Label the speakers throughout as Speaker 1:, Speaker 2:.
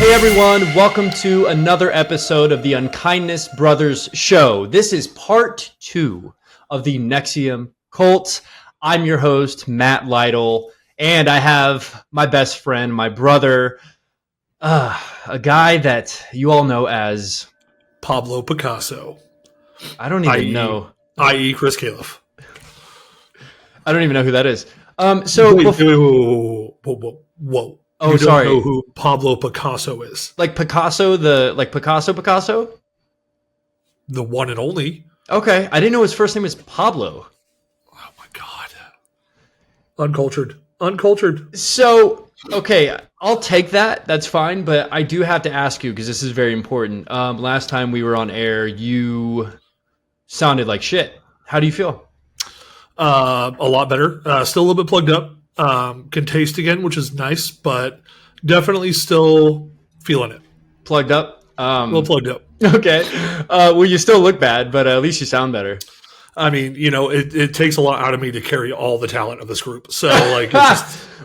Speaker 1: Hey everyone, welcome to another episode of the Unkindness Brothers show. This is part 2 of the NXIVM cult. I'm your host, Matt Lytle, and I have my best friend, my brother, a guy that you all know as
Speaker 2: Pablo Picasso.
Speaker 1: I don't even know.
Speaker 2: I.e. Chris Califf.
Speaker 1: I don't even know who that is.
Speaker 2: Whoa.
Speaker 1: Oh,
Speaker 2: you
Speaker 1: sorry.
Speaker 2: don't know who Pablo Picasso is.
Speaker 1: Like Picasso, Picasso?
Speaker 2: The one and only.
Speaker 1: Okay, I didn't know his first name was Pablo.
Speaker 2: Oh my God. Uncultured.
Speaker 1: So, okay, I'll take that. That's fine. But I do have to ask you, because this is very important. Last time we were on air, you sounded like shit. How do you feel?
Speaker 2: A lot better. Still a little bit plugged up. Can taste again, which is nice, but definitely still feeling it.
Speaker 1: Plugged up?
Speaker 2: A little plugged up.
Speaker 1: Okay. Well, you still look bad, but at least you sound better.
Speaker 2: I mean, you know, it takes a lot out of me to carry all the talent of this group. So, like,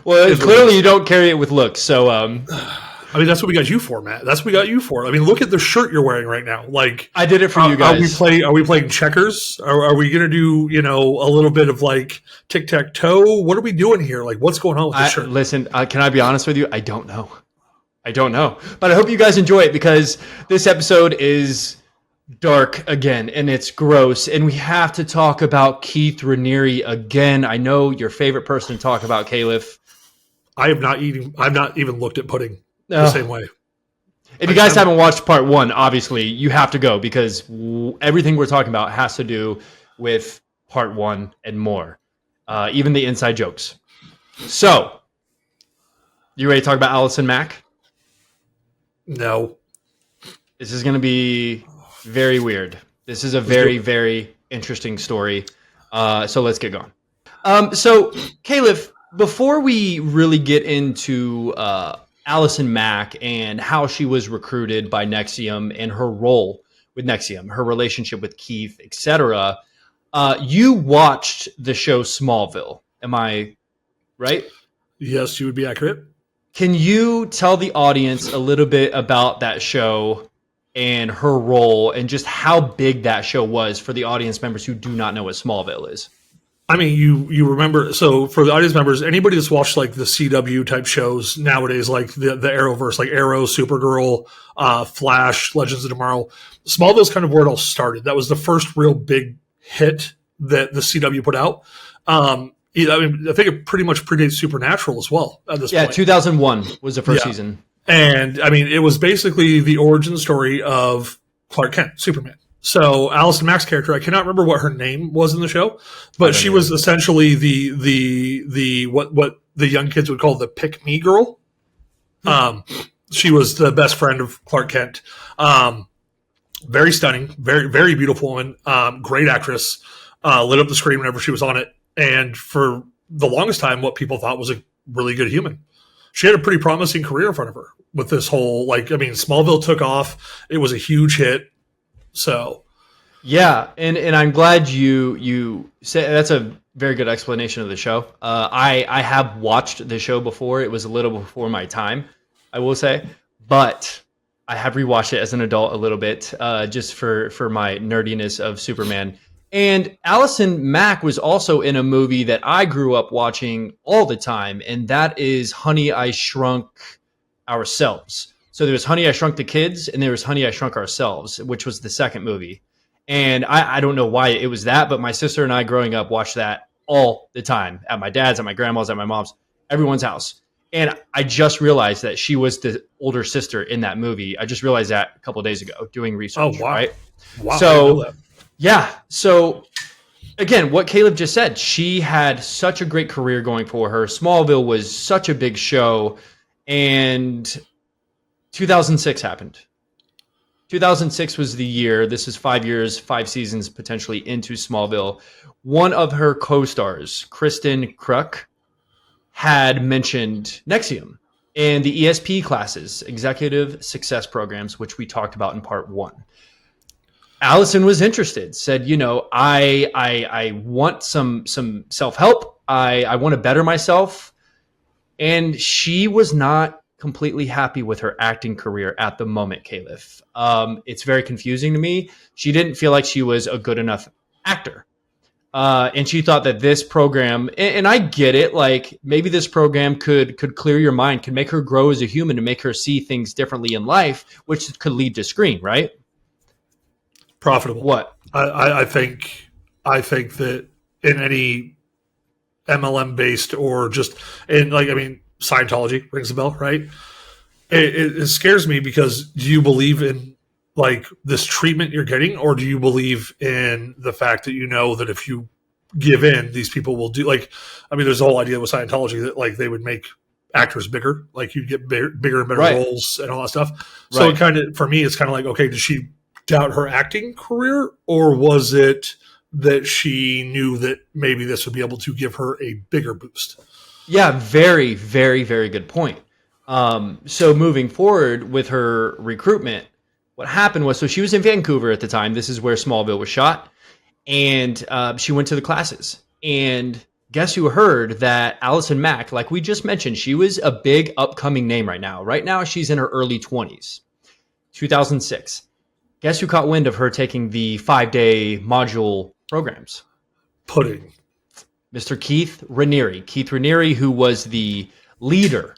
Speaker 1: well, clearly you don't carry it with looks. So,
Speaker 2: I mean, that's what we got you for, Matt. That's what we got you for. I mean, look at the shirt you're wearing right now. Like,
Speaker 1: I did it for you guys.
Speaker 2: Are we playing checkers? Are we going to do, you know, a little bit of like tic-tac-toe? What are we doing here? Like, what's going on with this shirt?
Speaker 1: Listen, can I be honest with you? I don't know. But I hope you guys enjoy it, because this episode is dark again, and it's gross, and we have to talk about Keith Raniere again. I know your favorite person to talk about, Califf.
Speaker 2: I've not even looked at pudding the same way.
Speaker 1: If you guys haven't watched part 1, obviously you have to go, because everything we're talking about has to do with part 1 and more, even the inside jokes. So, you ready to talk about Allison Mack?
Speaker 2: No.
Speaker 1: This is going to be very weird. This is a very, very interesting story. So let's get going. So, Califf, before we really get into Allison Mack and how she was recruited by NXIVM and her role with NXIVM, her relationship with Keith, etc., you watched the show Smallville. Am I right?
Speaker 2: Yes, you would be accurate.
Speaker 1: Can you tell the audience a little bit about that show and her role, and just how big that show was for the audience members who do not know what Smallville is?
Speaker 2: I mean, you remember, so for the audience members, anybody that's watched like the CW type shows nowadays, like the Arrowverse, like Arrow, Supergirl, Flash, Legends of Tomorrow, Smallville's kind of where it all started. That was the first real big hit that the CW put out. I mean, I think it pretty much predates Supernatural as well at this point.
Speaker 1: 2001 was the first season.
Speaker 2: And I mean, it was basically the origin story of Clark Kent, Superman. So Allison Mack's character, I cannot remember what her name was in the show, but she was essentially the what the young kids would call the pick me girl. She was the best friend of Clark Kent. Very stunning, very, very beautiful woman, great actress, lit up the screen whenever she was on it. And for the longest time, what people thought was a really good human. She had a pretty promising career in front of her with this whole, like, I mean, Smallville took off. It was a huge hit. So,
Speaker 1: yeah, and I'm glad you said that's a very good explanation of the show. I have watched the show before. It was a little before my time, I will say, but I have rewatched it as an adult a little bit, just for my nerdiness of Superman. And Allison Mack was also in a movie that I grew up watching all the time, and that is Honey, I Shrunk Ourselves. So there was Honey, I Shrunk the Kids, and there was Honey, I Shrunk Ourselves, which was the second movie. And I don't know why it was that, but my sister and I growing up watched that all the time at my dad's, at my grandma's, at my mom's, everyone's house. And I just realized that she was the older sister in that movie. I just realized that a couple of days ago doing research.
Speaker 2: Oh, wow.
Speaker 1: Right?
Speaker 2: Wow.
Speaker 1: So, yeah. So, again, what Caleb just said, she had such a great career going for her. Smallville was such a big show. And 2006 happened. 2006 was the year. This is 5 years, 5 seasons potentially into Smallville. One of her co-stars, Kristen Kruk, had mentioned NXIVM and the ESP classes, Executive Success Programs, which we talked about in part 1. Allison was interested, said, you know, I want some self-help. I want to better myself. And she was not completely happy with her acting career at the moment, Califf. It's very confusing to me. She didn't feel like she was a good enough actor. And she thought that this program, and I get it, like maybe this program could clear your mind, could make her grow as a human and make her see things differently in life, which could lead to screen, right?
Speaker 2: Profitable.
Speaker 1: What?
Speaker 2: I think that in any MLM based or just in Scientology rings a bell, right? It scares me because do you believe in like this treatment you're getting, or do you believe in the fact that you know that if you give in, these people will do there's the whole idea with Scientology that like they would make actors bigger, like you'd get bigger and better roles and all that stuff. So it kind of, for me, it's kind of like, okay, did she doubt her acting career, or was it that she knew that maybe this would be able to give her a bigger boost?
Speaker 1: Yeah, very, very, very good point. So moving forward with her recruitment, what happened was, so she was in Vancouver at the time. This is where Smallville was shot. And she went to the classes. And guess who heard that Allison Mack, like we just mentioned, she was a big upcoming name right now. Right now, she's in her early 20s, 2006. Guess who caught wind of her taking the 5-day module programs?
Speaker 2: Pudding.
Speaker 1: Mr. Keith Raniere. Keith Raniere, who was the leader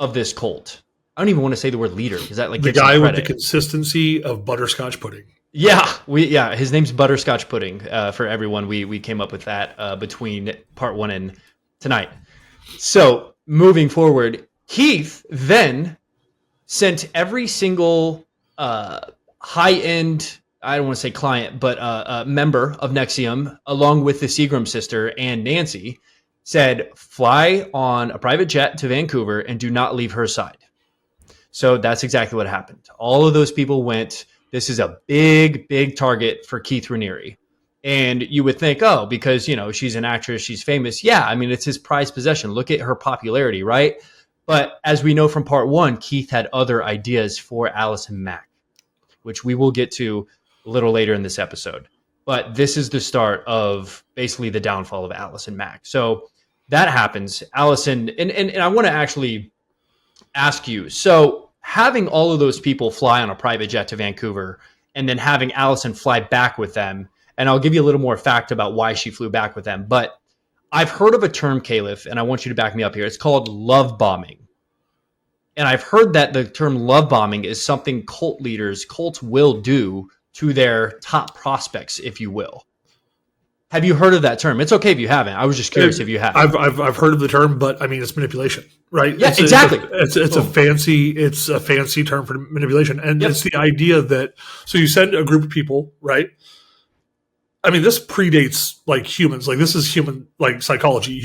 Speaker 1: of this cult. I don't even want to say the word leader because that like
Speaker 2: the guy with the consistency of butterscotch pudding.
Speaker 1: Yeah, his name's Butterscotch Pudding. For everyone, we came up with that between part 1 and tonight. So moving forward, Keith then sent every single high-end, I don't want to say client, but member of NXIVM, along with the Seagram sister and Nancy, said, fly on a private jet to Vancouver and do not leave her side. So that's exactly what happened. All of those people went. This is a big, big target for Keith Raniere. And you would think, oh, because, she's an actress, she's famous. Yeah, I mean, it's his prized possession. Look at her popularity, right? But as we know from part 1, Keith had other ideas for Allison Mack, which we will get to a little later in this episode. But this is the start of basically the downfall of Allison Mack. So that happens. Allison, and I want to actually ask you, so having all of those people fly on a private jet to Vancouver and then having Allison fly back with them, and I'll give you a little more fact about why she flew back with them, but I've heard of a term, Califf, and I want you to back me up here. It's called love bombing. And I've heard that the term love bombing is something cults will do to their top prospects, if you will. Have you heard of that term? It's okay if you haven't. I was just curious if you have.
Speaker 2: I've heard of the term, but I mean, it's manipulation, right?
Speaker 1: Yeah, exactly.
Speaker 2: It's a fancy term for manipulation, and it's the idea that so you send a group of people, right? I mean, this predates like humans. Like this is human like psychology.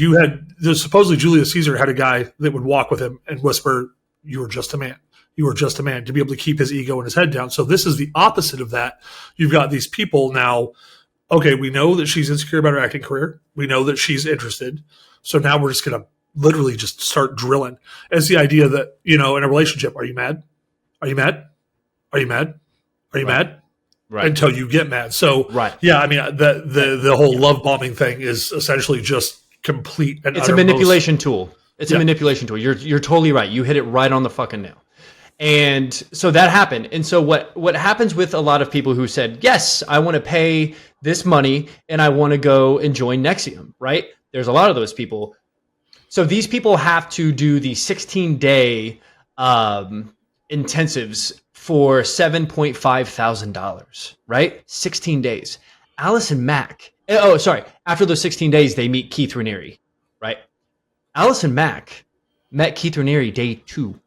Speaker 2: Supposedly Julius Caesar had a guy that would walk with him and whisper, "You are just a man. You are just a man," to be able to keep his ego and his head down. So this is the opposite of that. You've got these people now. Okay, we know that she's insecure about her acting career. We know that she's interested. So now we're just going to literally just start drilling. It's the idea that, in a relationship, are you mad? Are you mad? Are you mad? Are you mad? Right. Until you get mad. So, yeah, I mean, the whole love bombing thing is essentially just complete and
Speaker 1: it's a manipulation tool. It's a manipulation tool. You're totally right. You hit it right on the fucking nail. And so that happened. And so what happens with a lot of people who said, yes, I want to pay this money and I want to go and join NXIVM, right? There's a lot of those people. So these people have to do the 16-day intensives for $7,500, right? 16 days. Allison Mack. After those 16 days, they meet Keith Raniere, right? Allison Mack met Keith Raniere day 2.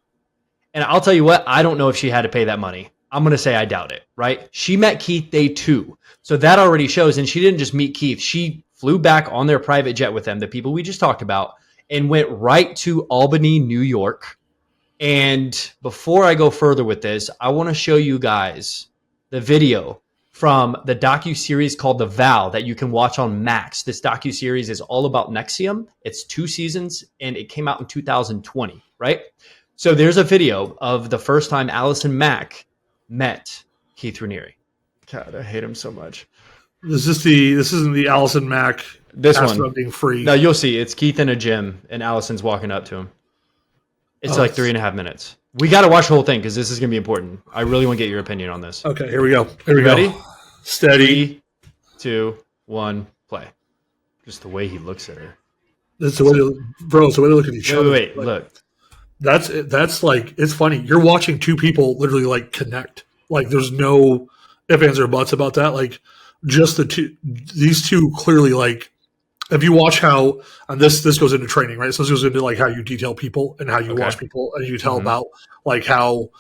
Speaker 1: And I'll tell you what, I don't know if she had to pay that money. I'm going to say I doubt it, right? She met Keith day 2. So that already shows. And she didn't just meet Keith. She flew back on their private jet with them, the people we just talked about, and went right to Albany, New York. And before I go further with this, I want to show you guys the video from the docuseries called The Vow that you can watch on Max. This docuseries is all about NXIVM. It's 2 seasons, and it came out in 2020, right? So there's a video of the first time Allison Mack met Keith Raniere. God, I hate him so much.
Speaker 2: This isn't the Allison Mack.
Speaker 1: This one
Speaker 2: being free.
Speaker 1: No, you'll see. It's Keith in a gym, and Allison's walking up to him. It's like 3.5 minutes. We got to watch the whole thing because this is going to be important. I really want to get your opinion on this.
Speaker 2: Okay, here we go. Here we
Speaker 1: Ready?
Speaker 2: go. Steady.
Speaker 1: 3, 2, 1, play. Just the way he looks at her.
Speaker 2: That's the way it's the way they look at each other.
Speaker 1: Wait, look.
Speaker 2: That's like, it's funny. You're watching two people literally like connect. Like there's no ifs, ands, or buts about that. Like just these two clearly, like, if you watch how, and this goes into training, right? So this goes into like how you detail people and how you watch people, and you tell about like how,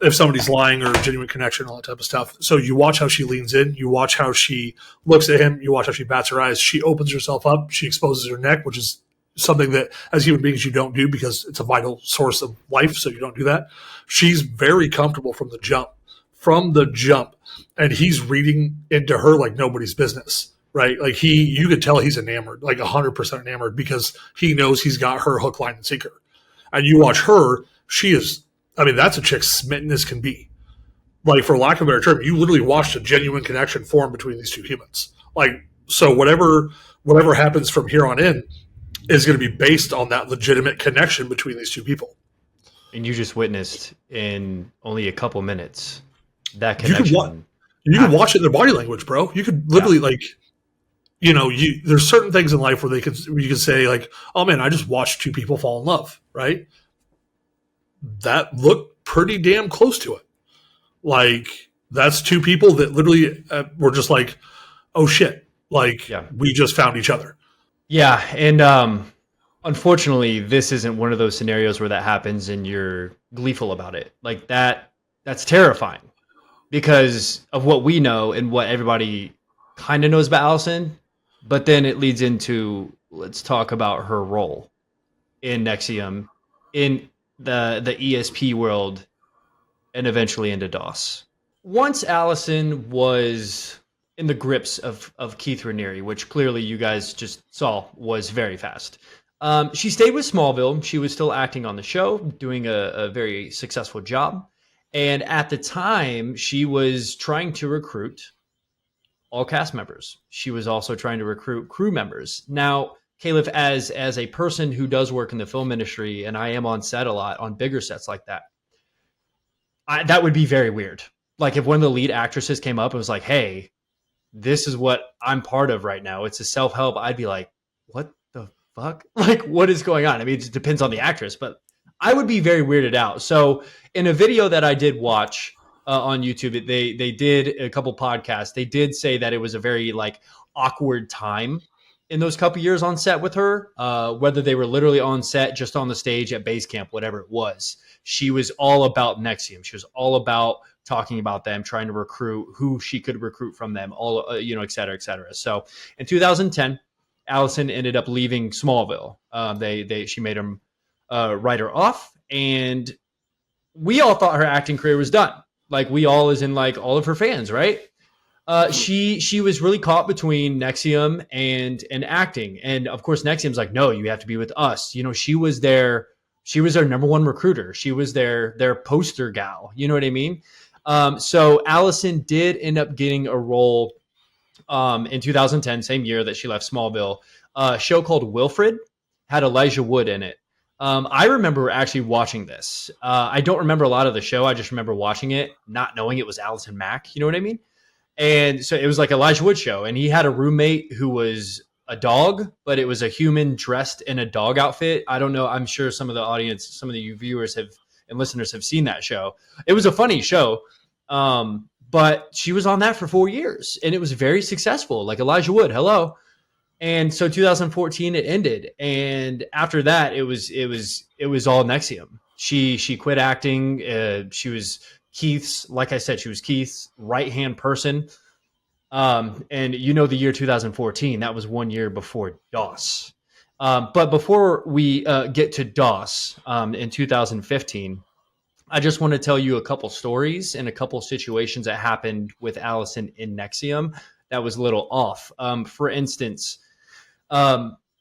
Speaker 2: if somebody's lying or genuine connection, all that type of stuff. So you watch how she leans in, you watch how she looks at him, you watch how she bats her eyes, she opens herself up, she exposes her neck, which is something that as human beings you don't do because it's a vital source of life, so you don't do that. She's very comfortable from the jump, and he's reading into her like nobody's business. Right, like you could tell he's enamored, like 100% enamored, because he knows he's got her hook, line, and sinker. And you watch her; she is. I mean, that's a chick smitten as can be. Like, for lack of a better term, you literally watched a genuine connection form between these two humans. Like, so whatever happens from here on in is going to be based on that legitimate connection between these two people.
Speaker 1: And you just witnessed in only a couple minutes that connection.
Speaker 2: You could watch it in their body language, bro. You could literally like. You know, there's certain things in life where you can say like, oh man, I just watched two people fall in love, right? That looked pretty damn close to it. Like that's two people that literally were just like, oh shit, like we just found each other.
Speaker 1: Yeah, and unfortunately, this isn't one of those scenarios where that happens and you're gleeful about it. Like that's terrifying because of what we know and what everybody kind of knows about Allison. But then it leads into, let's talk about her role in NXIVM, in the ESP world, and eventually into DOS. Once Allison was in the grips of Keith Raniere, which clearly you guys just saw was very fast. She stayed with Smallville. She was still acting on the show, doing a very successful job. And at the time, she was trying to recruit all cast members. She was also trying to recruit crew members. Now, Califf, as a person who does work in the film industry, and I am on set a lot, on bigger sets like that, that would be very weird. Like if one of the lead actresses came up and was like, hey, this is what I'm part of right now. It's a self-help. I'd be like, what the fuck? Like, what is going on? I mean, it depends on the actress, but I would be very weirded out. So in a video that I did watch, on YouTube, they did a couple podcasts. They did say that it was a very like awkward time in those couple years on set with her, whether they were literally on set, just on the stage at base camp, whatever it was. She was all about NXIVM. She was all about talking about them, trying to recruit who she could recruit from them, all et cetera, et cetera. So in 2010, Allison ended up leaving Smallville. She made him write her off, and we all thought her acting career was done. Like we all, as in like all of her fans, right? She was really caught between NXIVM and acting, and of course NXIVM's like, no, you have to be with us. You know, she was their number one recruiter. She was their poster gal. You know what I mean? So Allison did end up getting a role in 2010, same year that she left Smallville. A show called Wilfred had Elijah Wood in it. I remember actually watching this. I don't remember a lot of the show. I just remember watching it, not knowing it was Allison Mack. You know what I mean? And so it was like Elijah Wood show. And he had a roommate who was a dog, but it was a human dressed in a dog outfit. I don't know. I'm sure some of the audience, some of the viewers and listeners have seen that show. It was a funny show. But she was on that for 4 years and it was very successful. Like Elijah Wood. Hello. And so 2014 it ended, and after that it was all NXIVM. She quit acting. She was Keith's, like I said, she was Keith's right-hand person. And you know the year 2014, that was 1 year before DOS. But before we get to DOS in 2015, I just want to tell you a couple stories and a couple situations that happened with Allison in NXIVM that was a little off. For instance,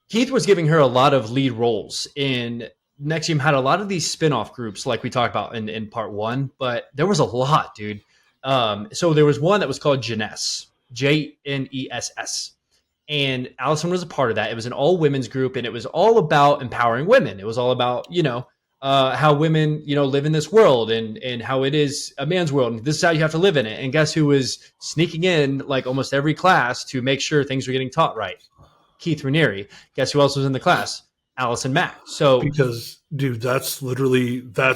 Speaker 1: Keith was giving her a lot of lead roles in NXIVM. Had a lot of these spin-off groups like we talked about in part one, but there was a lot, dude. So there was one that was called Jness, Jness. And Allison was a part of that. It was an all women's group and it was all about empowering women. It was all about, how women, live in this world and how it is a man's world. And this is how you have to live in it. And guess who was sneaking in like almost every class to make sure things were getting taught right? Keith Raniere. Guess who else was in the class? Allison Mack. So
Speaker 2: because, dude, that's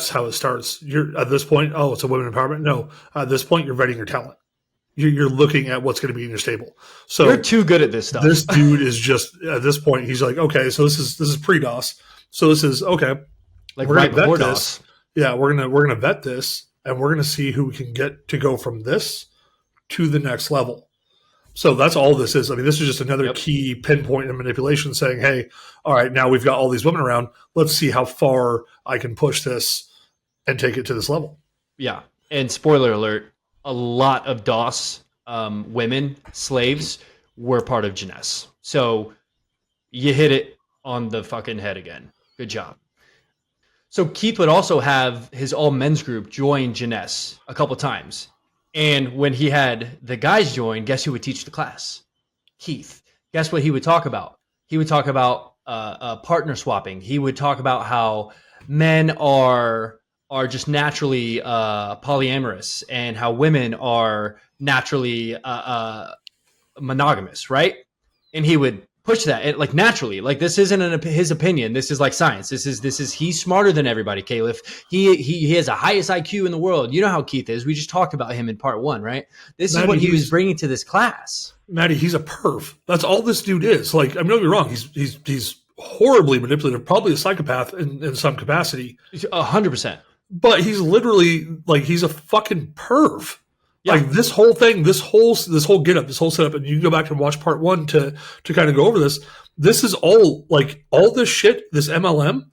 Speaker 2: how it starts. You're at this point, oh, it's a women empowerment. No, at this point, you're vetting your talent. You're looking at what's going to be in your stable. So
Speaker 1: you're too good at this stuff.
Speaker 2: This dude is just at this point. He's like, okay, so this is pre-DOS. So this is okay.
Speaker 1: Like
Speaker 2: we're
Speaker 1: right
Speaker 2: gonna
Speaker 1: before
Speaker 2: vet
Speaker 1: DOS.
Speaker 2: this. Yeah, we're gonna vet this, and we're gonna see who we can get to go from this to the next level. So that's all this is. I mean, this is just another key pinpoint in manipulation, saying, hey, all right, now we've got all these women around. Let's see how far I can push this and take it to this level.
Speaker 1: Yeah, and spoiler alert: a lot of DOS women, slaves, were part of Jeunesse. So you hit it on the fucking head again. Good job. So Keith would also have his all men's group join Jeunesse a couple times. And when he had the guys join, guess who would teach the class? Keith. Guess what he would talk about? He would talk about partner swapping. He would talk about how men are just naturally polyamorous and how women are naturally monogamous, right? And he would push that like naturally. Like this isn't his opinion. This is like science. This is he's smarter than everybody. Califf. He has the highest IQ in the world. You know how Keith is. We just talked about him in part 1, right? This is what he was bringing to this class.
Speaker 2: Maddie, he's a perv. That's all this dude is. Like, I mean, don't get me wrong. He's horribly manipulative. Probably a psychopath in some capacity.
Speaker 1: 100%.
Speaker 2: But he's literally like he's a fucking perv. Yeah. Like this whole thing, this whole get up, this whole setup, and you can go back and watch part 1 to kind of go over this. This is all like all this shit, this MLM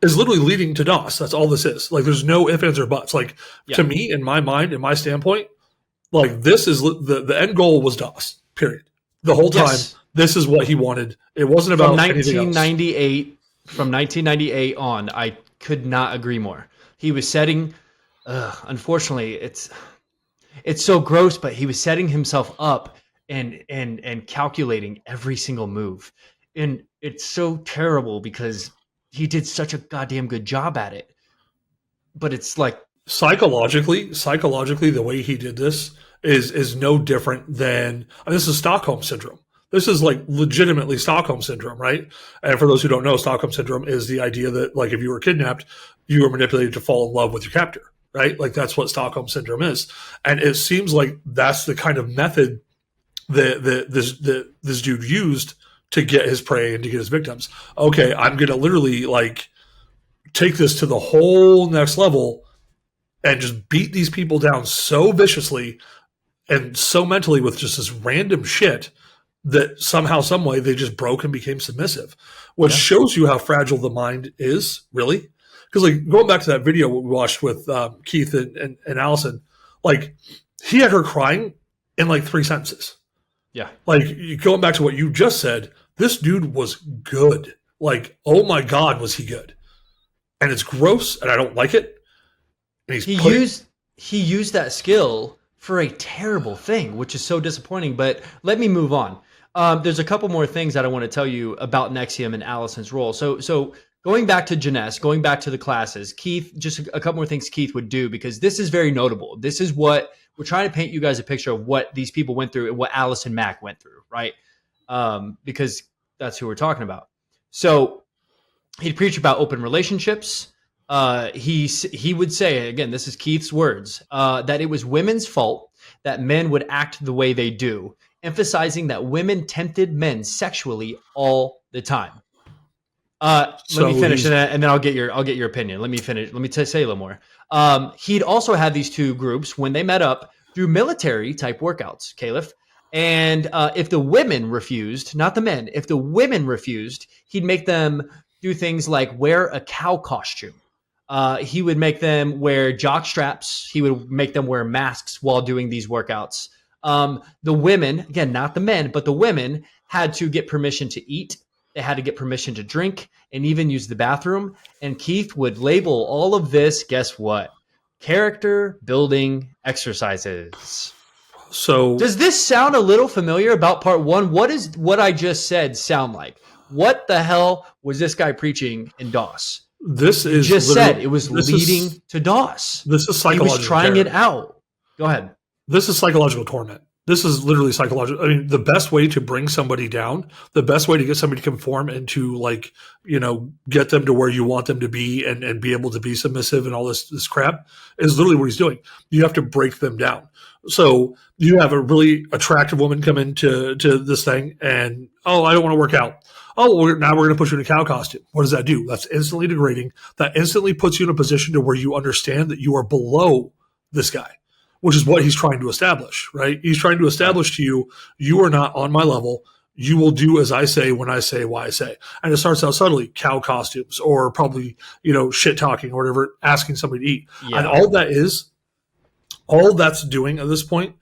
Speaker 2: is literally leading to DOS. That's all this is. Like there's no ifs, ands, or buts. Like to me, in my mind, in my standpoint, like this is the end goal was DOS, period. The whole time, this is what he wanted. It wasn't about
Speaker 1: from 1998. From 1998 on, I could not agree more. He was setting, unfortunately, it's so gross, but he was setting himself up and calculating every single move. And it's so terrible because he did such a goddamn good job at it. But it's like
Speaker 2: psychologically, the way he did this is no different than this is Stockholm syndrome. This is like legitimately Stockholm syndrome, right? And for those who don't know, Stockholm syndrome is the idea that like if you were kidnapped, you were manipulated to fall in love with your captor. Right? Like that's what Stockholm syndrome is. And it seems like that's the kind of method that this dude used to get his prey and to get his victims. Okay, I'm going to literally like take this to the whole next level and just beat these people down so viciously and so mentally with just this random shit that somehow, some way they just broke and became submissive, which shows you how fragile the mind is, really. Because like going back to that video we watched with Keith and Allison, like he had her crying in like 3 sentences.
Speaker 1: Yeah.
Speaker 2: Like going back to what you just said, this dude was good. Like, oh my God, was he good? And it's gross and I don't like it. And
Speaker 1: he used that skill for a terrible thing, which is so disappointing. But let me move on. There's a couple more things that I want to tell you about NXIVM and Allison's role. So going back to Jeunesse, going back to the classes, Keith, just a couple more things Keith would do, because this is very notable. This is what we're trying to paint you guys a picture of what these people went through and what Allison Mack went through, right? Because that's who we're talking about. So he'd preach about open relationships. He would say, again, this is Keith's words, that it was women's fault that men would act the way they do, emphasizing that women tempted men sexually all the time. Let me finish that, and then I'll get your opinion. Let me finish. Let me say a little more. He'd also have these two groups when they met up through military type workouts, Califf. And if the women refused, not the men, if the women refused, he'd make them do things like wear a cow costume. He would make them wear jock straps. He would make them wear masks while doing these workouts. The women, again, not the men, but the women had to get permission to eat. They had to get permission to drink and even use the bathroom. And Keith would label all of this, guess what? Character building exercises.
Speaker 2: So
Speaker 1: does this sound a little familiar about part 1? What does what I just said sound like? What the hell was this guy preaching in DOS?
Speaker 2: This is
Speaker 1: just said it was leading to DOS.
Speaker 2: This is psychological.
Speaker 1: He was trying it out. Go ahead.
Speaker 2: This is psychological torment. This is literally psychological. I mean, the best way to bring somebody down, the best way to get somebody to conform and to, like, you know, get them to where you want them to be and be able to be submissive and all this crap is literally what he's doing. You have to break them down. So you have a really attractive woman come into this thing and, oh, I don't want to work out. Oh, well, now we're going to put you in a cow costume. What does that do? That's instantly degrading. That instantly puts you in a position to where you understand that you are below this guy, which is what he's trying to establish, right? He's trying to establish to you, you are not on my level. You will do as I say, when I say, why I say. And it starts out subtly, cow costumes, or probably, you know, shit talking or whatever, asking somebody to eat. Yeah. And all that's doing at this point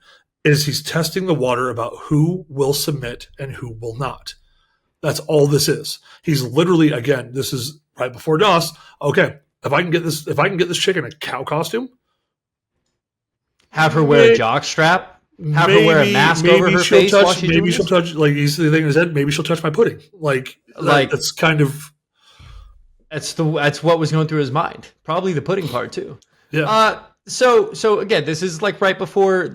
Speaker 2: is he's testing the water about who will submit and who will not. That's all this is. He's literally, again, this is right before DOS. Okay, if I can get this chick in a cow costume,
Speaker 1: have her wear a jock strap, have her wear a mask over her face while she's
Speaker 2: maybe she'll touch, like, he's the thing is that maybe she'll touch my pudding. Like that's kind of
Speaker 1: that's what was going through his mind. Probably the pudding part too.
Speaker 2: Yeah.
Speaker 1: So again, this is right before,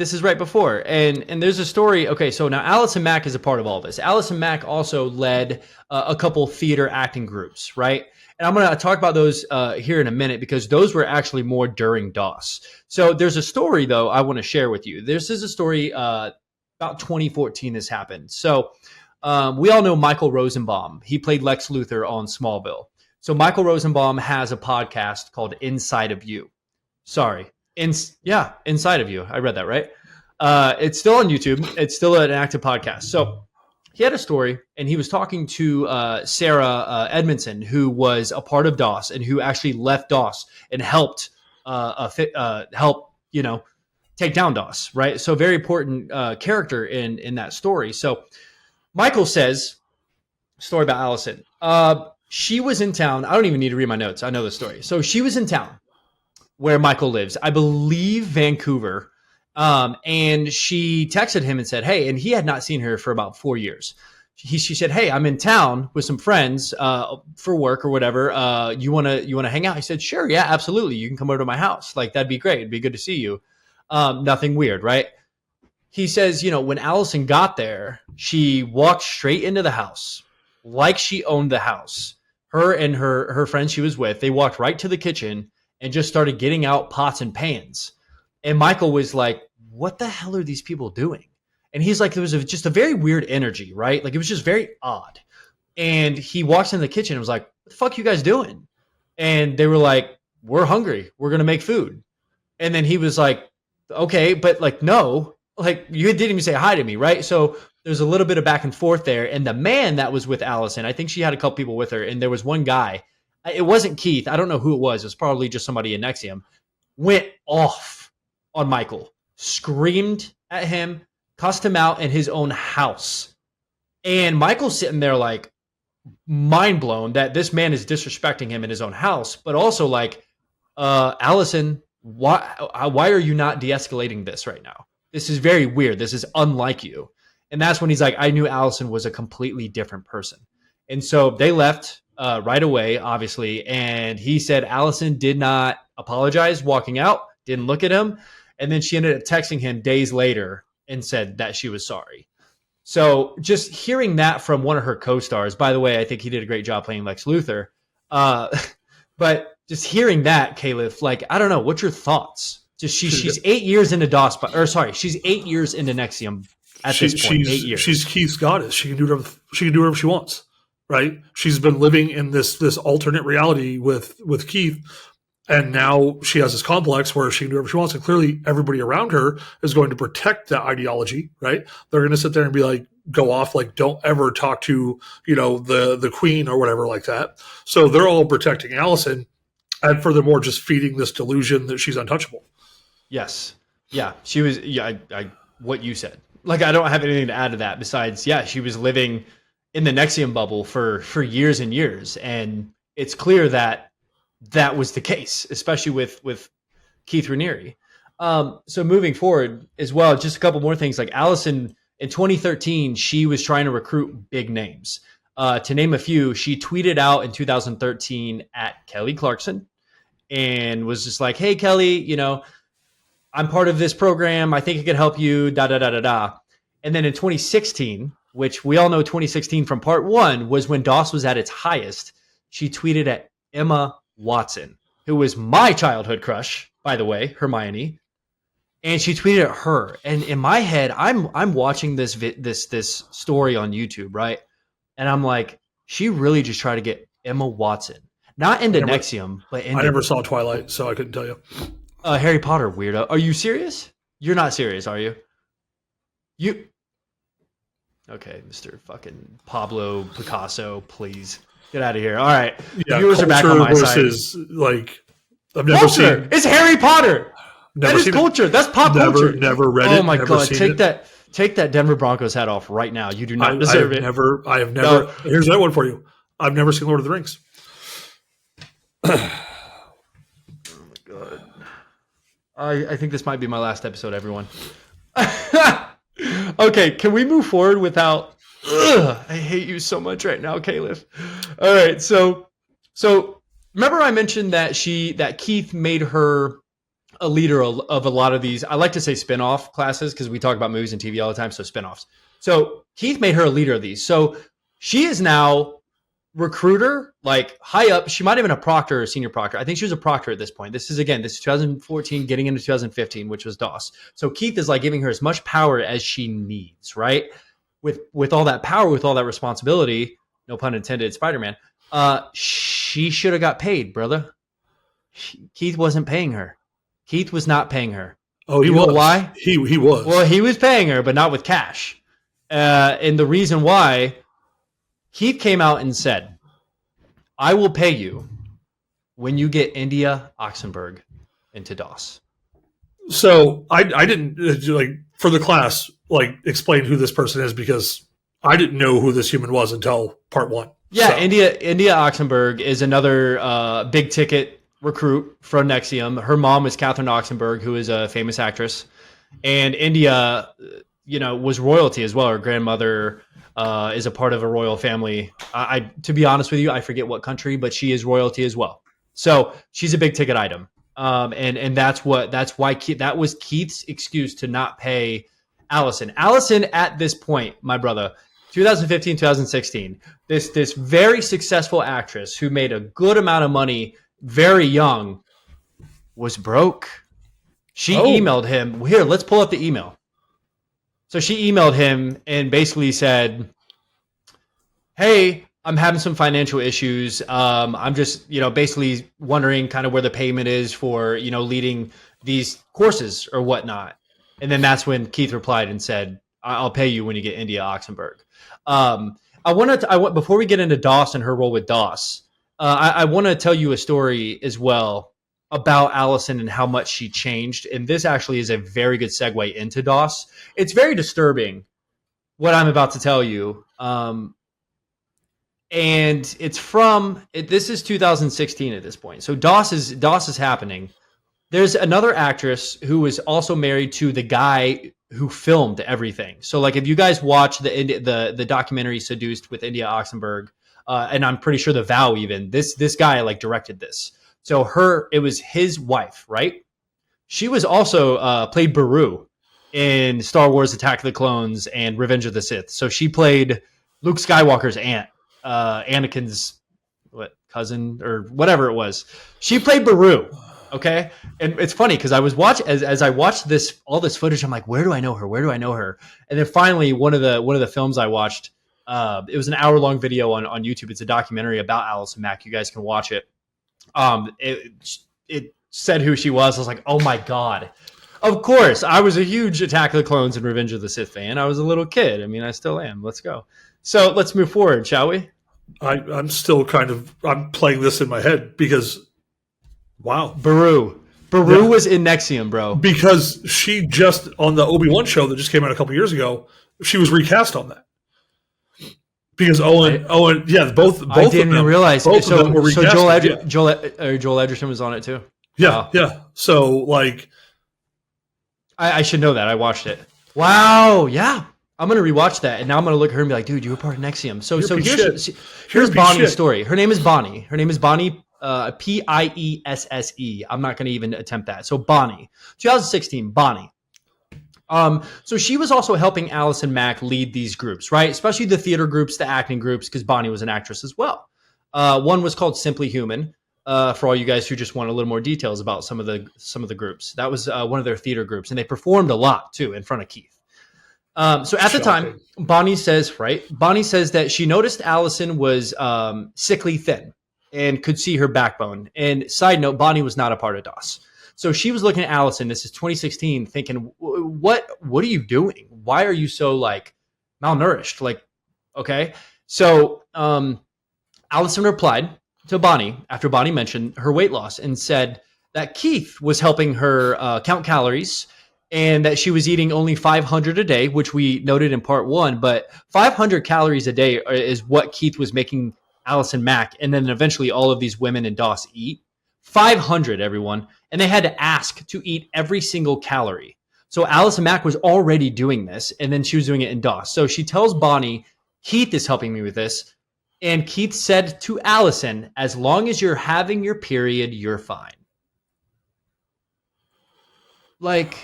Speaker 1: and there's a story. Okay, so now Allison Mack is a part of all this. Allison Mack also led a couple theater acting groups, right? And I'm going to talk about those here in a minute because those were actually more during DOS. So there's a story though I want to share with you. This is a story about 2014 this happened. So we all know Michael Rosenbaum. He played Lex Luthor on Smallville. So Michael Rosenbaum has a podcast called Inside of You. Inside of You. I read that right. It's still on YouTube. It's still an active podcast. So he had a story, and he was talking to Sarah Edmondson, who was a part of DOS and who actually left DOS and helped take down DOS. Right. So very important character in that story. So Michael says, story about Allison. She was in town. I don't even need to read my notes. I know the story. So she was in town where Michael lives, I believe Vancouver. And she texted him and said, hey, and he had not seen her for about 4 years. She said, hey, I'm in town with some friends for work or whatever. You want to hang out? He said, sure. Yeah, absolutely. You can come over to my house. Like, that'd be great. It'd be good to see you. Nothing weird, right? He says, when Allison got there, she walked straight into the house like she owned the house. Her and her friend she was with, they walked right to the kitchen and just started getting out pots and pans. And Michael was like, what the hell are these people doing? And he's like, there was just a very weird energy, right? Like, it was just very odd. And he walks in the kitchen and was like, what the fuck you guys doing? And they were like, we're hungry. We're going to make food. And then he was like, okay, but like, no, like, you didn't even say hi to me, right? So there's a little bit of back and forth there. And the man that was with Allison, I think she had a couple people with her. And there was one guy, it wasn't Keith. I don't know who it was. It was probably just somebody in NXIVM. Went off on Michael, screamed at him, cussed him out in his own house. And Michael's sitting there like mind blown that this man is disrespecting him in his own house, but also like, Allison, why are you not de-escalating this right now? This is very weird. This is unlike you. And that's when he's like, I knew Allison was a completely different person. And so they left right away, obviously. And he said Allison did not apologize walking out, didn't look at him. And then she ended up texting him days later and said that she was sorry. So just hearing that from one of her co-stars, by the way, I think he did a great job playing Lex Luthor. But just hearing that, Califf, like, I don't know, what's your thoughts? Just she's 8 years into DOS, she's 8 years into NXIVM at this point. 8 years.
Speaker 2: She's Keith's goddess. She can do whatever she wants, right? She's been living in this alternate reality with Keith. And now she has this complex where she can do whatever she wants. And clearly everybody around her is going to protect that ideology, right? They're going to sit there and be like, go off, like, don't ever talk to, the queen or whatever like that. So they're all protecting Allison. And furthermore, just feeding this delusion that she's untouchable.
Speaker 1: Yes. Yeah. She was, I what you said. Like, I don't have anything to add to that besides, she was living in the NXIVM bubble for years and years. And it's clear that was the case, especially with Keith Raniere. So moving forward as well, just a couple more things. Like Allison in 2013, she was trying to recruit big names. To name a few, she tweeted out in 2013 at Kelly Clarkson and was just like, "Hey Kelly, I'm part of this program. I think it could help you, da da da da da." And then in 2016, which we all know 2016 from part one was when DOS was at its highest, she tweeted at Emma Watson, who was my childhood crush, by the way, Hermione. And she tweeted at her. And in my head, I'm watching this story on YouTube, right? And I'm like, she really just tried to get Emma Watson, not into NXIVM, but into...
Speaker 2: I never saw Twilight, so I couldn't tell you.
Speaker 1: Harry Potter weirdo. Are you serious? You're not serious, are you? Okay, Mr. fucking Pablo Picasso, please get out of here. All right,
Speaker 2: yeah,
Speaker 1: the viewers are back on my
Speaker 2: versus,
Speaker 1: side.
Speaker 2: Like, I've never
Speaker 1: culture.
Speaker 2: seen.
Speaker 1: It's Harry Potter. That is culture.
Speaker 2: It.
Speaker 1: That's pop culture.
Speaker 2: Never read it.
Speaker 1: Oh my god!
Speaker 2: Take
Speaker 1: that Denver Broncos hat off right now. You do not deserve it.
Speaker 2: I have never. No. Here's that one for you. I've never seen Lord of the Rings.
Speaker 1: Oh my god! I think this might be my last episode, everyone. Okay, can we move forward without... I hate you so much right now, Califf. All right, so remember I mentioned that Keith made her a leader of a lot of these, I like to say spin-off classes because we talk about movies and TV all the time, so spin-offs. So Keith made her a leader of these. So she is now recruiter, like high up. She might have been a proctor or senior proctor. I think she was a proctor at this point. This is 2014 getting into 2015, which was DOS. So Keith is like giving her as much power as she needs, right? With all that power, with all that responsibility, no pun intended, Spider-Man, she should have got paid, brother. Keith wasn't paying her. Keith was not paying her.
Speaker 2: Oh, he was. Why? He was.
Speaker 1: Well, he was paying her, but not with cash. And the reason why, Keith came out and said, "I will pay you when you get India Oxenberg into DOS."
Speaker 2: So I didn't like for the class explain who this person is because I didn't know who this human was until part one.
Speaker 1: Yeah, so. India Oxenberg is another big ticket recruit from NXIVM. Her mom is Catherine Oxenberg, who is a famous actress, and India, was royalty as well. Her grandmother is a part of a royal family. I to be honest with you, I forget what country, but she is royalty as well. So she's a big ticket item. And that's why that was Keith's excuse to not pay Allison. Allison at this point, my brother, 2015, 2016, this very successful actress who made a good amount of money very young was broke. She emailed him. Here, let's pull up the email. So she emailed him and basically said, "Hey, I'm having some financial issues. I'm just, basically wondering kind of where the payment is for, you these courses or whatnot." And then that's when Keith replied and said, "I'll pay you when you get India Oxenberg." Before we get into DOS and her role with DOS, I want to tell you a story as well about Allison and how much she changed. And this actually is a very good segue into DOS. It's very disturbing what I'm about to tell you. And it's this is 2016 at this point. So DOS is happening. There's another actress who was also married to the guy who filmed everything. So if you guys watch the documentary Seduced with India Oxenberg, and I'm pretty sure The Vow even, this guy directed this. So it was his wife, right? She was also played Beru in Star Wars Attack of the Clones and Revenge of the Sith. So she played Luke Skywalker's aunt, Anakin's cousin or whatever it was. She played Beru. Okay. And it's funny because I was as I watched all this footage, I'm like, where do I know her? Where do I know her? And then finally one of the films I watched, it was an hour-long video on YouTube. It's a documentary about Allison Mack. You guys can watch it. It said who she was. I was like, oh my God. Of course, I was a huge Attack of the Clones and Revenge of the Sith fan. I was a little kid. I mean, I still am. Let's go. So let's move forward, shall we?
Speaker 2: I'm still I'm playing this in my head because, wow.
Speaker 1: Beru was in NXIVM, bro.
Speaker 2: Because she just, on the Obi-Wan show that just came out a couple years ago, she was recast on that. Because Owen, both
Speaker 1: I didn't even realize.
Speaker 2: Both of them were recast.
Speaker 1: So Joel Edgerton was on it too.
Speaker 2: Yeah,
Speaker 1: wow.
Speaker 2: Yeah. So
Speaker 1: I should know that. I watched it. Wow. Yeah. I'm gonna rewatch that, and now I'm gonna look at her and be like, dude, you were part of NXIVM. So here's
Speaker 2: You're
Speaker 1: Bonnie's
Speaker 2: shit.
Speaker 1: story. Her name is Bonnie. Her name is Bonnie, Piesse. I'm not gonna even attempt that. So Bonnie, 2016, Bonnie. So she was also helping Allison Mack lead these groups, right? Especially the theater groups, the acting groups, because Bonnie was an actress as well. One was called Simply Human. For all you guys who just want a little more details about some of the groups, that was one of their theater groups, and they performed a lot too in front of Keith. So at the time, Bonnie says that she noticed Allison was sickly thin and could see her backbone. And side note, Bonnie was not a part of DOS. So she was looking at Allison, this is 2016, thinking, what are you doing? Why are you so like malnourished? Like, okay. So Allison replied to Bonnie after Bonnie mentioned her weight loss and said that Keith was helping her count calories and that she was eating only 500 a day, which we noted in part 1, but 500 calories a day is what Keith was making Allison Mack and then eventually all of these women in DOS eat. 500, everyone. And they had to ask to eat every single calorie. So Allison Mack was already doing this, and then she was doing it in DOS. So she tells Bonnie, Keith is helping me with this. And Keith said to Allison, as long as you're having your period, you're fine. Like,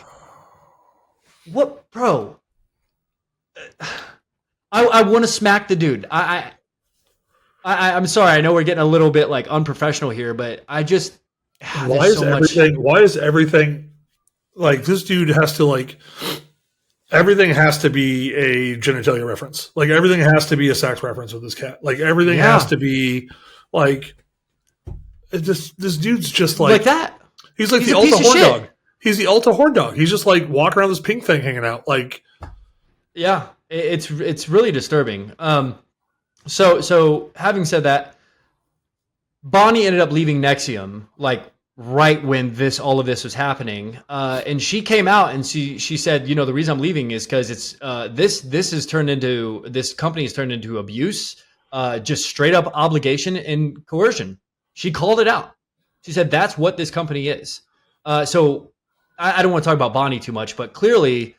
Speaker 1: what, bro? I want to smack the dude. I'm sorry. I know we're getting a little bit like unprofessional here, but I just
Speaker 2: why is everything like this dude has to like everything has to be a genitalia reference. Like everything has to be a sex reference with this cat. Like everything has to be like this dude's just like
Speaker 1: that.
Speaker 2: He's like the Ulta horn dog. He's the Ulta horn dog. He's just like walking around this pink thing hanging out. Like,
Speaker 1: yeah, it's really disturbing. So having said that, Bonnie ended up leaving NXIVM like right when all of this was happening, and she came out and she said, you know, the reason I'm leaving is because it's this company has turned into abuse, just straight up obligation and coercion. She called it out. She said that's what this company is. So I don't want to talk about Bonnie too much, but clearly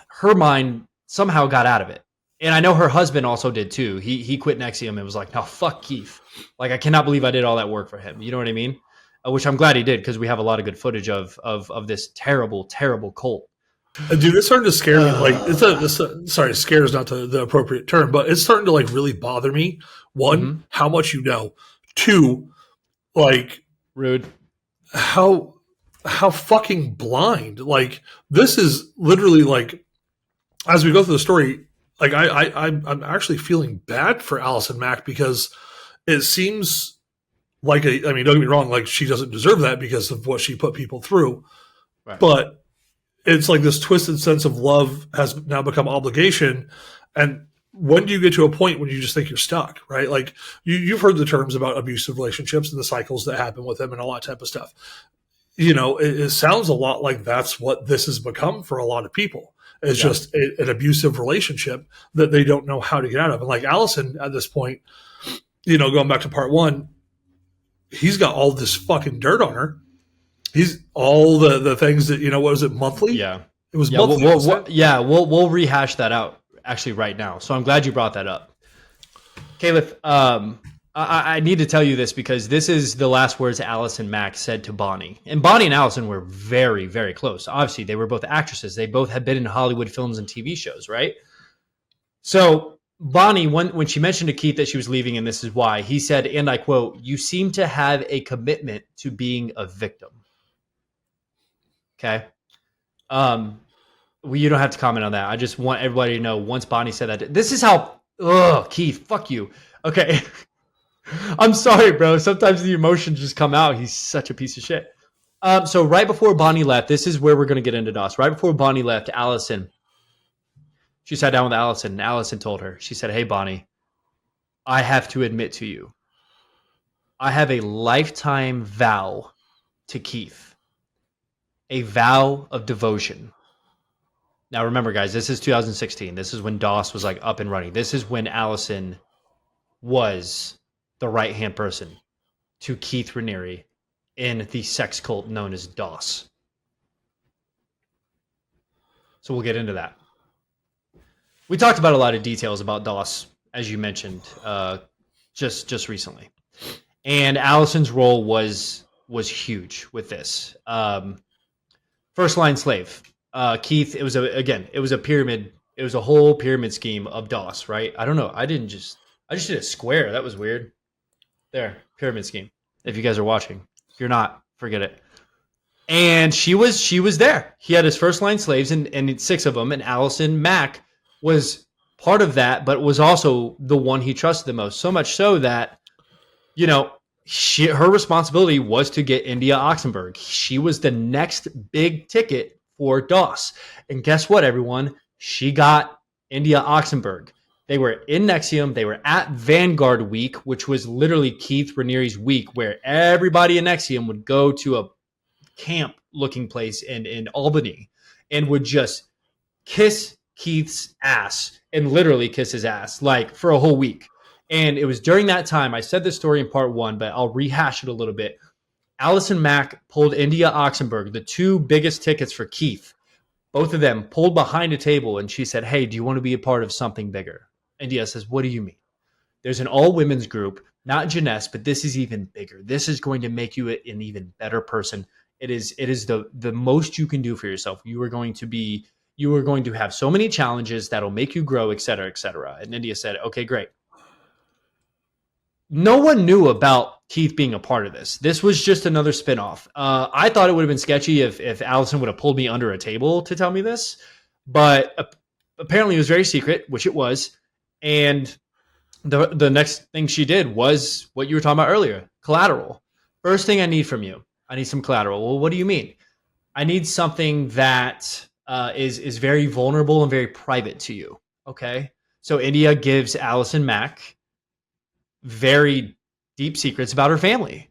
Speaker 1: her mind somehow got out of it. And I know her husband also did too. He quit NXIVM and was like, no, fuck Keith. Like, I cannot believe I did all that work for him. You know what I mean? Which I'm glad he did, because we have a lot of good footage of this terrible, terrible cult.
Speaker 2: Dude, it's starting to scare me. Like, sorry, scare is not the appropriate term, but it's starting to like really bother me. One, how much you know. Two, like,
Speaker 1: rude.
Speaker 2: How fucking blind. Like, this is literally like, as we go through the story, like I'm actually feeling bad for Allison Mack because it seems like I mean, don't get me wrong, like she doesn't deserve that because of what she put people through. Right. But it's like this twisted sense of love has now become obligation. And when do you get to a point when you just think you're stuck, right? Like you've heard the terms about abusive relationships and the cycles that happen with them and all that type of stuff. You know, it sounds a lot like that's what this has become for a lot of people. It's just an abusive relationship that they don't know how to get out of. And like Allison at this point, you know, going back to part 1, he's got all this fucking dirt on her. He's all the things that, you know, what was it, monthly?
Speaker 1: Yeah.
Speaker 2: It was monthly.
Speaker 1: We'll rehash that out actually right now. So I'm glad you brought that up. Califf, I need to tell you this because this is the last words Allison Mack said to Bonnie. And Bonnie and Allison were very, very close. Obviously, they were both actresses. They both had been in Hollywood films and TV shows, right? So Bonnie, when she mentioned to Keith that she was leaving, and this is why, he said, and I quote, "You seem to have a commitment to being a victim." Okay? You don't have to comment on that. I just want everybody to know once Bonnie said that. This is how, Keith, fuck you. Okay. I'm sorry, bro. Sometimes the emotions just come out. He's such a piece of shit. So right before Bonnie left, this is where we're going to get into DOS. Right before Bonnie left, she sat down with Allison, and Allison told her, she said, "Hey, Bonnie, I have to admit to you, I have a lifetime vow to Keith, a vow of devotion." Now, remember, guys, this is 2016. This is when DOS was like up and running. This is when Allison was the right-hand person to Keith Raniere in the sex cult known as DOS. So we'll get into that. we talked about a lot of details about DOS, as you mentioned, just recently, and Allison's role was huge with this. First line slave, Keith. It was a pyramid. It was a whole pyramid scheme of DOS, right? I don't know. I just did a square. That was weird. There, pyramid scheme. If you guys are watching, if you're not, forget it. And she was there. He had his first line slaves and 6 of them, and Allison Mack was part of that, but was also the one he trusted the most. So much so that, her responsibility was to get India Oxenberg. She was the next big ticket for DOS. And guess what, everyone? She got India Oxenberg. They were in NXIVM. They were at Vanguard Week, which was literally Keith Raniere's week, where everybody in NXIVM would go to a camp-looking place in Albany and would just kiss Keith's ass and literally kiss his ass, like, for a whole week. And it was during that time, I said this story in part 1, but I'll rehash it a little bit. Allison Mack pulled India Oxenberg, the 2 biggest tickets for Keith. Both of them pulled behind a table, and she said, "Hey, do you want to be a part of something bigger?" India says, "What do you mean?" "There's an all-women's group, not Jeunesse, but this is even bigger. This is going to make you an even better person. It is the most you can do for yourself. You are going to have so many challenges that'll make you grow, et cetera, et cetera." And India said, "Okay, great." No one knew about Keith being a part of this. This was just another spinoff. I thought it would have been sketchy if Allison would have pulled me under a table to tell me this, but apparently it was very secret, which it was. And the next thing she did was what you were talking about earlier, collateral. First thing I need from you, I need some collateral. Well, what do you mean? I need something that is very vulnerable and very private to you. Okay. So India gives Allison Mack very deep secrets about her family.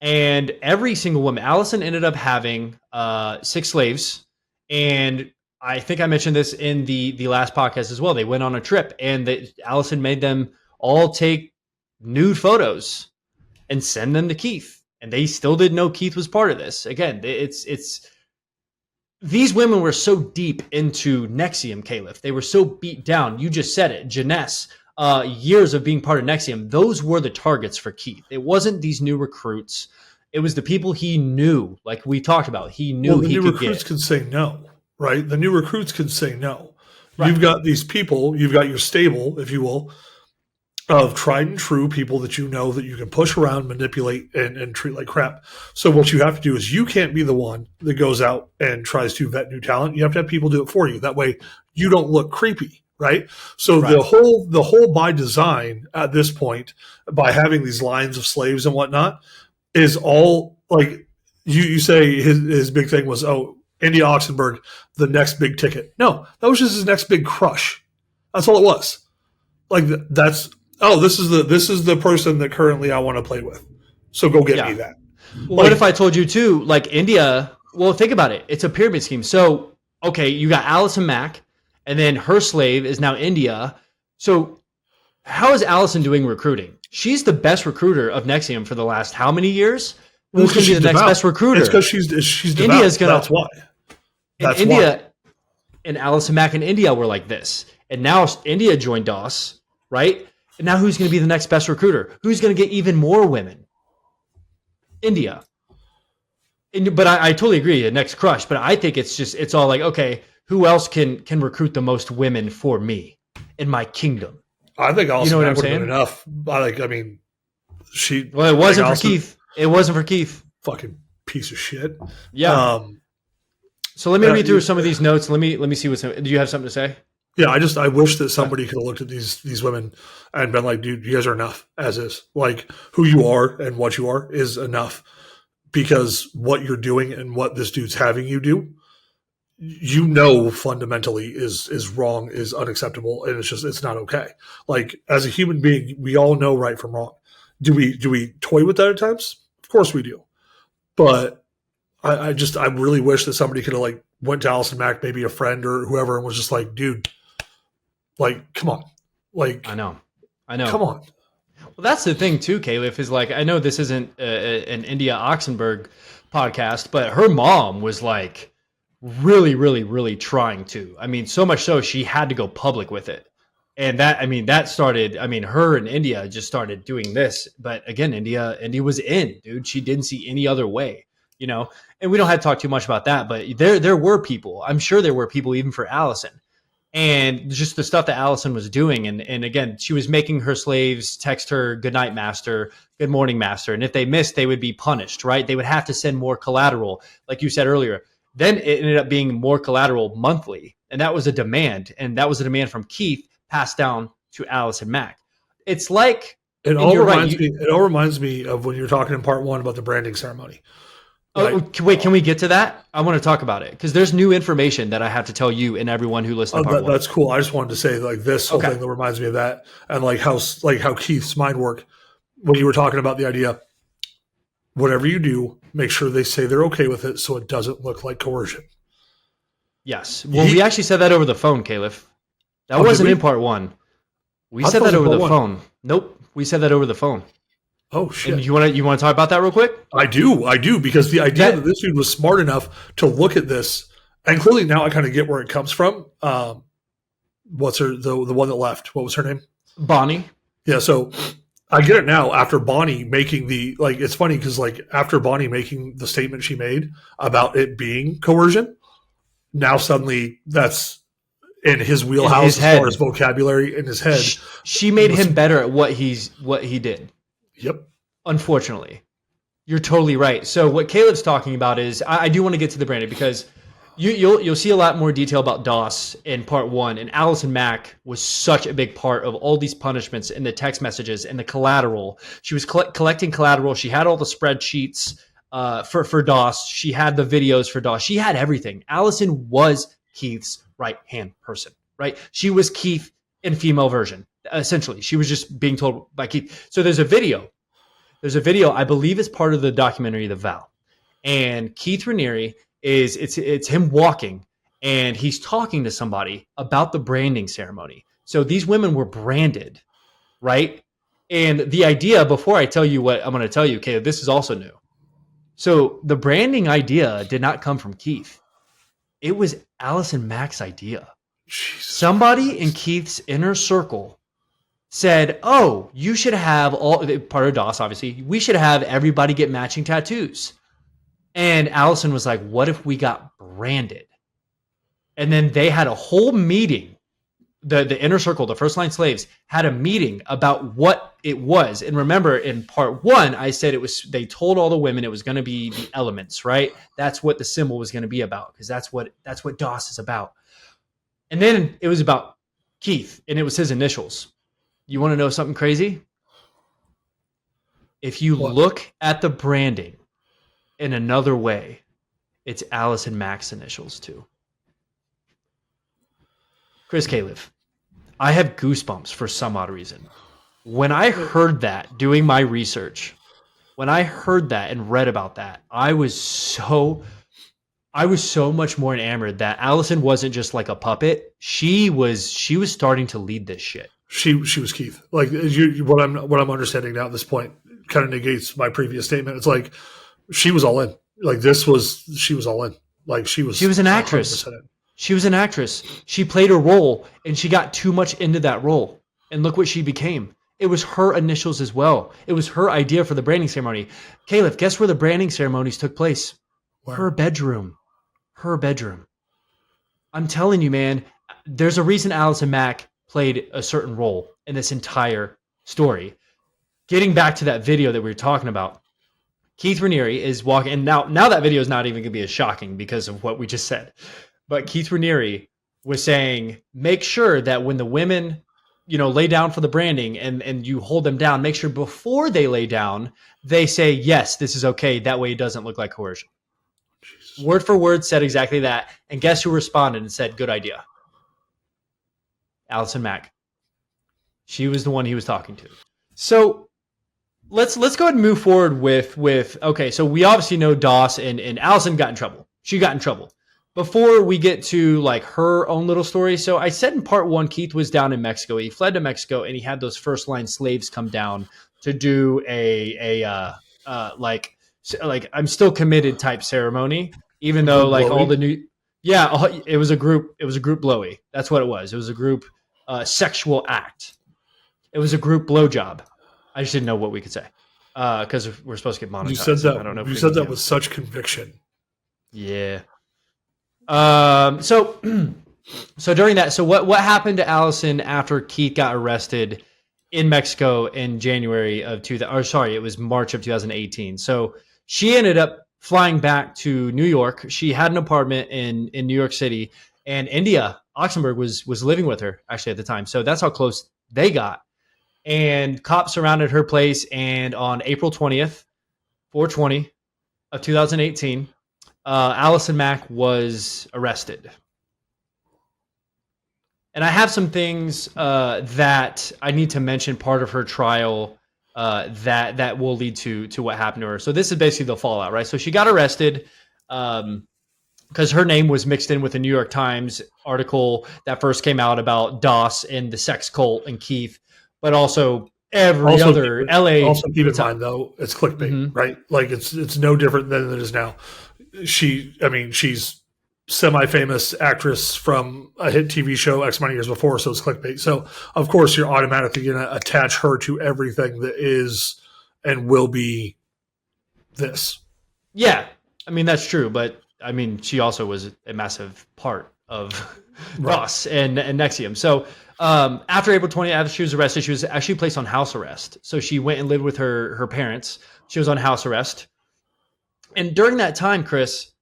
Speaker 1: And every single woman, Allison ended up having 6 slaves. And I think I mentioned this in the last podcast as well. They went on a trip, and Allison made them all take nude photos and send them to Keith. And they still didn't know Keith was part of this. Again, it's these women were so deep into NXIVM, Califf. They were so beat down. You just said it, Jeunesse. Years of being part of NXIVM, those were the targets for Keith. It wasn't these new recruits. It was the people he knew, like we talked about. He knew he could get.
Speaker 2: The new recruits could say no, right? The new recruits could say no.
Speaker 1: Right.
Speaker 2: You've got these people, you've got your stable, if you will, of tried and true people that you know that you can push around, manipulate, and treat like crap. So what you have to do is you can't be the one that goes out and tries to vet new talent. You have to have people do it for you. That way you don't look creepy. Right. So
Speaker 1: right.
Speaker 2: the whole by design at this point, by having these lines of slaves and whatnot, is all like you say his big thing was, oh, India Oxenberg, the next big ticket. No, that was just his next big crush. That's all it was. Like this is the person that currently I want to play with. So go get me that.
Speaker 1: Well, what if I told you too, like India, well, think about it. It's a pyramid scheme. So, okay, you got Allison Mack. And then her slave is now India. So how is Allison doing recruiting? She's the best recruiter of NXIVM for the last how many years? Who's going to be the next best recruiter?
Speaker 2: It's because she's devout.
Speaker 1: India's gonna,
Speaker 2: that's why.
Speaker 1: That's India, why. And Allison Mack and India were like this. And now India joined DOS, right? And now who's going to be the next best recruiter? Who's going to get even more women? India. But I totally agree, the next crush. But I think it's all like, okay, who else can recruit the most women for me in my kingdom?
Speaker 2: I think Allison would have been enough. Well, it
Speaker 1: wasn't for Keith. It wasn't for Keith.
Speaker 2: Fucking piece of shit.
Speaker 1: Yeah. So let me read through some of these notes. Let me see what's. Do you have something to say?
Speaker 2: Yeah, I wish that somebody could have looked at these women and been like, dude, you guys are enough as is. Like who you are and what you are is enough, because what you're doing and what this dude's having you do, fundamentally is wrong, is unacceptable, and it's not okay. Like as a human being, we all know right from wrong. Do we toy with that at times? Of course we do. But I really wish that somebody could have like went to Allison Mack, maybe a friend or whoever, and was just like, dude, like, come on. Like
Speaker 1: I know.
Speaker 2: Come on.
Speaker 1: Well, that's the thing too, Califf, is like, I know this isn't an India Oxenberg podcast, but her mom was like really, really, really trying to. I mean, so much so she had to go public with it. And that started, her and India just started doing this. But again, India was in, dude. She didn't see any other way, And we don't have to talk too much about that, but there were people. I'm sure there were people even for Allison. And just the stuff that Allison was doing. And again, she was making her slaves text her, good night, master, good morning, master. And if they missed, they would be punished, right? They would have to send more collateral, like you said earlier. Then it ended up being more collateral monthly. And that was a demand. And that was a demand from Keith passed down to Allison Mack. It's like
Speaker 2: it all reminds me of when you were talking in part 1 about the branding ceremony.
Speaker 1: Wait, can we get to that? I want to talk about it because there's new information that I have to tell you and everyone who listens to part 1.
Speaker 2: That's cool. I just wanted to say this whole thing that reminds me of that, and how Keith's mind worked when you were talking about the idea. Whatever you do, make sure they say they're okay with it, so it doesn't look like coercion.
Speaker 1: Yes. Well, we actually said that over the phone, Califf. That wasn't in part 1. We said that over the phone. Nope, we said that over the phone.
Speaker 2: Oh shit!
Speaker 1: And you want to talk about that real quick?
Speaker 2: I do, because the idea that this dude was smart enough to look at this, and clearly now I kind of get where it comes from. What's the one that left? What was her name?
Speaker 1: Bonnie.
Speaker 2: Yeah, so I get it now after Bonnie making it's funny because after Bonnie making the statement she made about it being coercion, now suddenly that's in his wheelhouse as far as vocabulary in his head.
Speaker 1: She made him better at what he did.
Speaker 2: Yep.
Speaker 1: Unfortunately, you're totally right. So what Caleb's talking about is I do want to get to the branding because you'll see a lot more detail about DOS in part 1, and Allison Mack was such a big part of all these punishments and the text messages and the collateral. She was collecting collateral. She had all the spreadsheets for DOS. She had the videos for DOS. She had everything. Allison was Keith's right-hand person, right? She was Keith in female version. Essentially, she was just being told by Keith. So there's a video, I believe it's part of the documentary, The Vow. And Keith Raniere it's him walking and he's talking to somebody about the branding ceremony. So these women were branded, right? And the idea, before I tell you what I'm going to tell you, Caleb, this is also new. So the branding idea did not come from Keith. It was Allison Mack's idea.
Speaker 2: Jesus
Speaker 1: Somebody Christ. In Keith's inner circle said, oh, you should have part of DOS, obviously, we should have everybody get matching tattoos. And Allison was like, what if we got branded? And then they had a whole meeting. The inner circle, the first line slaves, had a meeting about what it was. And remember, in part 1, I said they told all the women it was going to be the elements, right? That's what the symbol was going to be about, because that's what DOS is about. And then it was about Keith, and it was his initials. You want to know something crazy? If you look at the branding in another way, it's Allison Mack's initials too. Chris Califf, I have goosebumps for some odd reason. When I heard that, doing my research, when I heard that and read about that, I was so much more enamored that Allison wasn't just like a puppet. She was starting to lead this shit.
Speaker 2: She was Keith. What I'm understanding now at this point kind of negates my previous statement. It's like she was all in. She was all in. She was
Speaker 1: an actress. She was an actress. She played a role and she got too much into that role. And look what she became. It was her initials as well. It was her idea for the branding ceremony. Califf, guess where the branding ceremonies took place? Where? Her bedroom. I'm telling you, man, there's a reason Allison Mack played a certain role in this entire story. Getting back to that video that we were talking about, Keith Raniere is walking, and now that video is not even going to be as shocking because of what we just said. But Keith Raniere was saying, make sure that when the women, lay down for the branding and you hold them down, make sure before they lay down, they say, yes, this is okay. That way it doesn't look like coercion. Jesus. Word for word said exactly that. And guess who responded and said, good idea? Allison Mack. She was the one he was talking to. So let's go ahead and move forward with okay, so we obviously know DOS and Allison got in trouble. She got in trouble. Before we get to her own little story, so I said in part 1, Keith was down in Mexico. He fled to Mexico and he had those first line slaves come down to do I'm still committed type ceremony, even though all the new Yeah, it was a group. It was a group blowy. That's what it was. It was a group sexual act. It was a group blowjob. I just didn't know what we could say because we're supposed to get
Speaker 2: You said
Speaker 1: monetized.
Speaker 2: that.
Speaker 1: I don't know if
Speaker 2: You
Speaker 1: we
Speaker 2: said
Speaker 1: can
Speaker 2: that
Speaker 1: do.
Speaker 2: with such conviction.
Speaker 1: Yeah. So so during that, so what happened to Allison after Keith got arrested in Mexico in January of 2000? Or sorry, it was March of 2018. So she ended up flying back to New York. She had an apartment in New York City, and India Oxenberg was living with her actually at the time. So that's how close they got. And cops surrounded her place, and on April 20th, 420 of 2018, Allison Mack was arrested. And I have some things that I need to mention part of her trial that will lead to what happened to her. So this is basically the fallout, right? So she got arrested because her name was mixed in with a New York Times article that first came out about DOS and the sex cult and Keith, but also every other LA.
Speaker 2: Also, keep in mind though, it's clickbait, right? Like it's no different than it is now. She's semi-famous actress from a hit TV show X amount of years before, so it's clickbait. So of course you're automatically going to attach her to everything that is and will be this.
Speaker 1: Yeah, I mean that's true, but I mean she also was a massive part of DOS and NXIVM. So after April 20th, after she was arrested, she was actually placed on house arrest. So she went and lived with her parents. She was on house arrest, and during that time, Chris,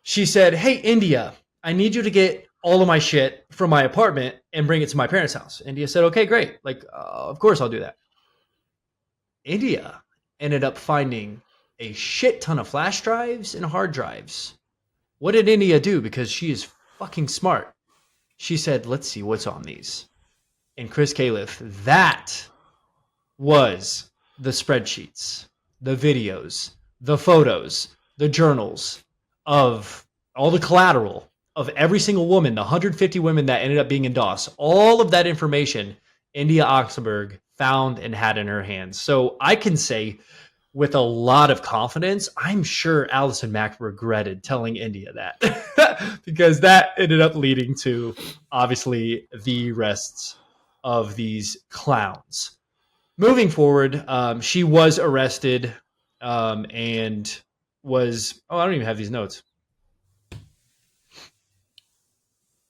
Speaker 1: she said, "Hey, India, I need you to get all of my shit from my apartment and bring it to my parents' house." India said, "Okay, great. Like, of course I'll do that." India ended up finding a shit ton of flash drives and hard drives. What did India do? Because she is fucking smart. She said, "Let's see what's on these." And Chris Califf, that was the spreadsheets, the videos, the photos, the journals of all the collateral of every single woman, the 150 women that ended up being in DOS. All of that information India Oxenberg found and had in her hands. So I can say with a lot of confidence, I'm sure Allison Mack regretted telling India that because that ended up leading to obviously the arrests of these clowns. Moving forward, she was arrested and was, I don't even have these notes.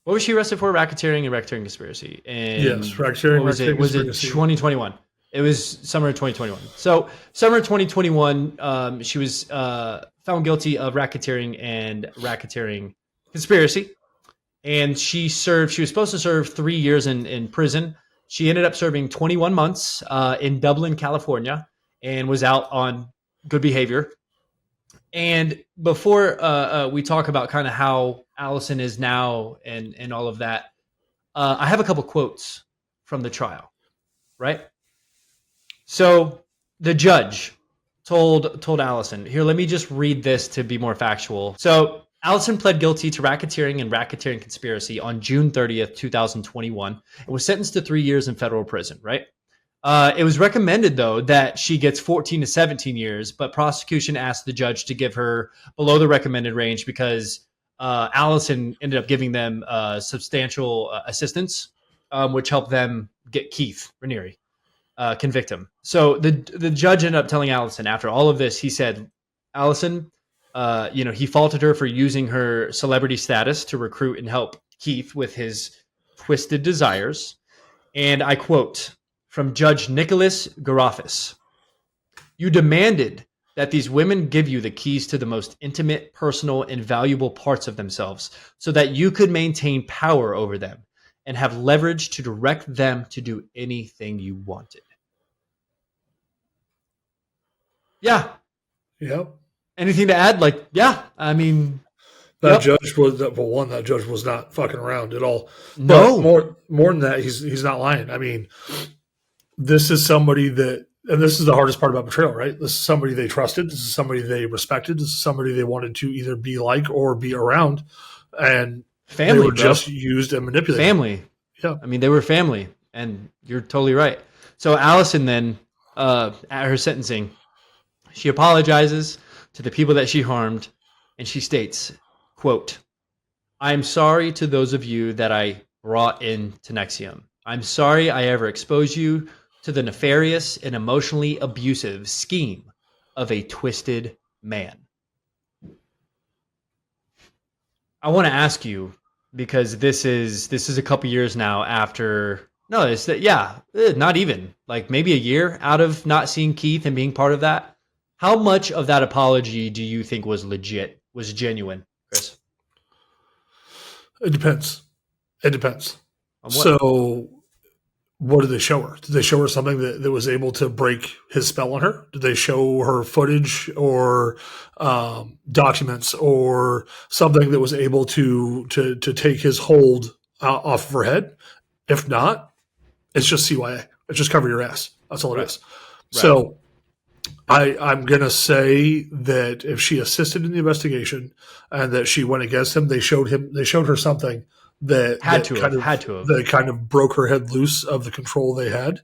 Speaker 1: What was she arrested for? Racketeering and racketeering conspiracy. And
Speaker 2: yes, racketeering.
Speaker 1: What was it? Was it 2021? It was summer of 2021. So summer of 2021, she was found guilty of racketeering and racketeering conspiracy. And she was supposed to serve 3 years in prison. She ended up serving 21 months in Dublin, California, and was out on good behavior. And before we talk about kind of how Allison is now and all of that, I have a couple quotes from the trial, right? So the judge told Allison, here, let me just read this to be more factual. So Allison pled guilty to racketeering and racketeering conspiracy on June 30th, 2021, and was sentenced to 3 years in federal prison, right? It was recommended, though, that she gets 14 to 17 years, but prosecution asked the judge to give her below the recommended range because Allison ended up giving them substantial assistance, which helped them get Keith Raniere, convict him. So the judge ended up telling Allison after all of this, he said, Allison, he faulted her for using her celebrity status to recruit and help Keith with his twisted desires. And I quote from Judge Nicholas Garofis, "You demanded that these women give you the keys to the most intimate, personal, and valuable parts of themselves so that you could maintain power over them and have leverage to direct them to do anything you wanted." Yeah.
Speaker 2: Yep.
Speaker 1: Anything to add? Like, yeah, I mean,
Speaker 2: that judge was not fucking around at all.
Speaker 1: No.
Speaker 2: But more than that, he's not lying. I mean, this is somebody that, and this is the hardest part about betrayal, right? This is somebody they trusted. This is somebody they respected. This is somebody they wanted to either be like or be around. And
Speaker 1: family,
Speaker 2: they were just used and manipulated.
Speaker 1: Family.
Speaker 2: Yeah.
Speaker 1: I mean, they were family, and you're totally right. So Allison then, at her sentencing, she apologizes to the people that she harmed, and she states, quote, I'm sorry to those of you that I brought into NXIVM. I'm sorry I ever exposed you to the nefarious and emotionally abusive scheme of a twisted man. I want to ask you, because this is a couple years now after. No, it's that, yeah, not even like maybe a year out of not seeing Keith and being part of that. How much of that apology do you think was legit, was genuine, Chris?
Speaker 2: It depends. It depends.
Speaker 1: On what?
Speaker 2: So, what did they show her? Did they show her something that was able to break his spell on her? Did they show her footage or documents or something that was able to take his hold off of her head? If not, it's just CYA. It's just cover your ass. That's all it is. Right. So I'm going to say that if she assisted in the investigation and that she went against him, they showed her something that kind of broke her head loose of the control they had,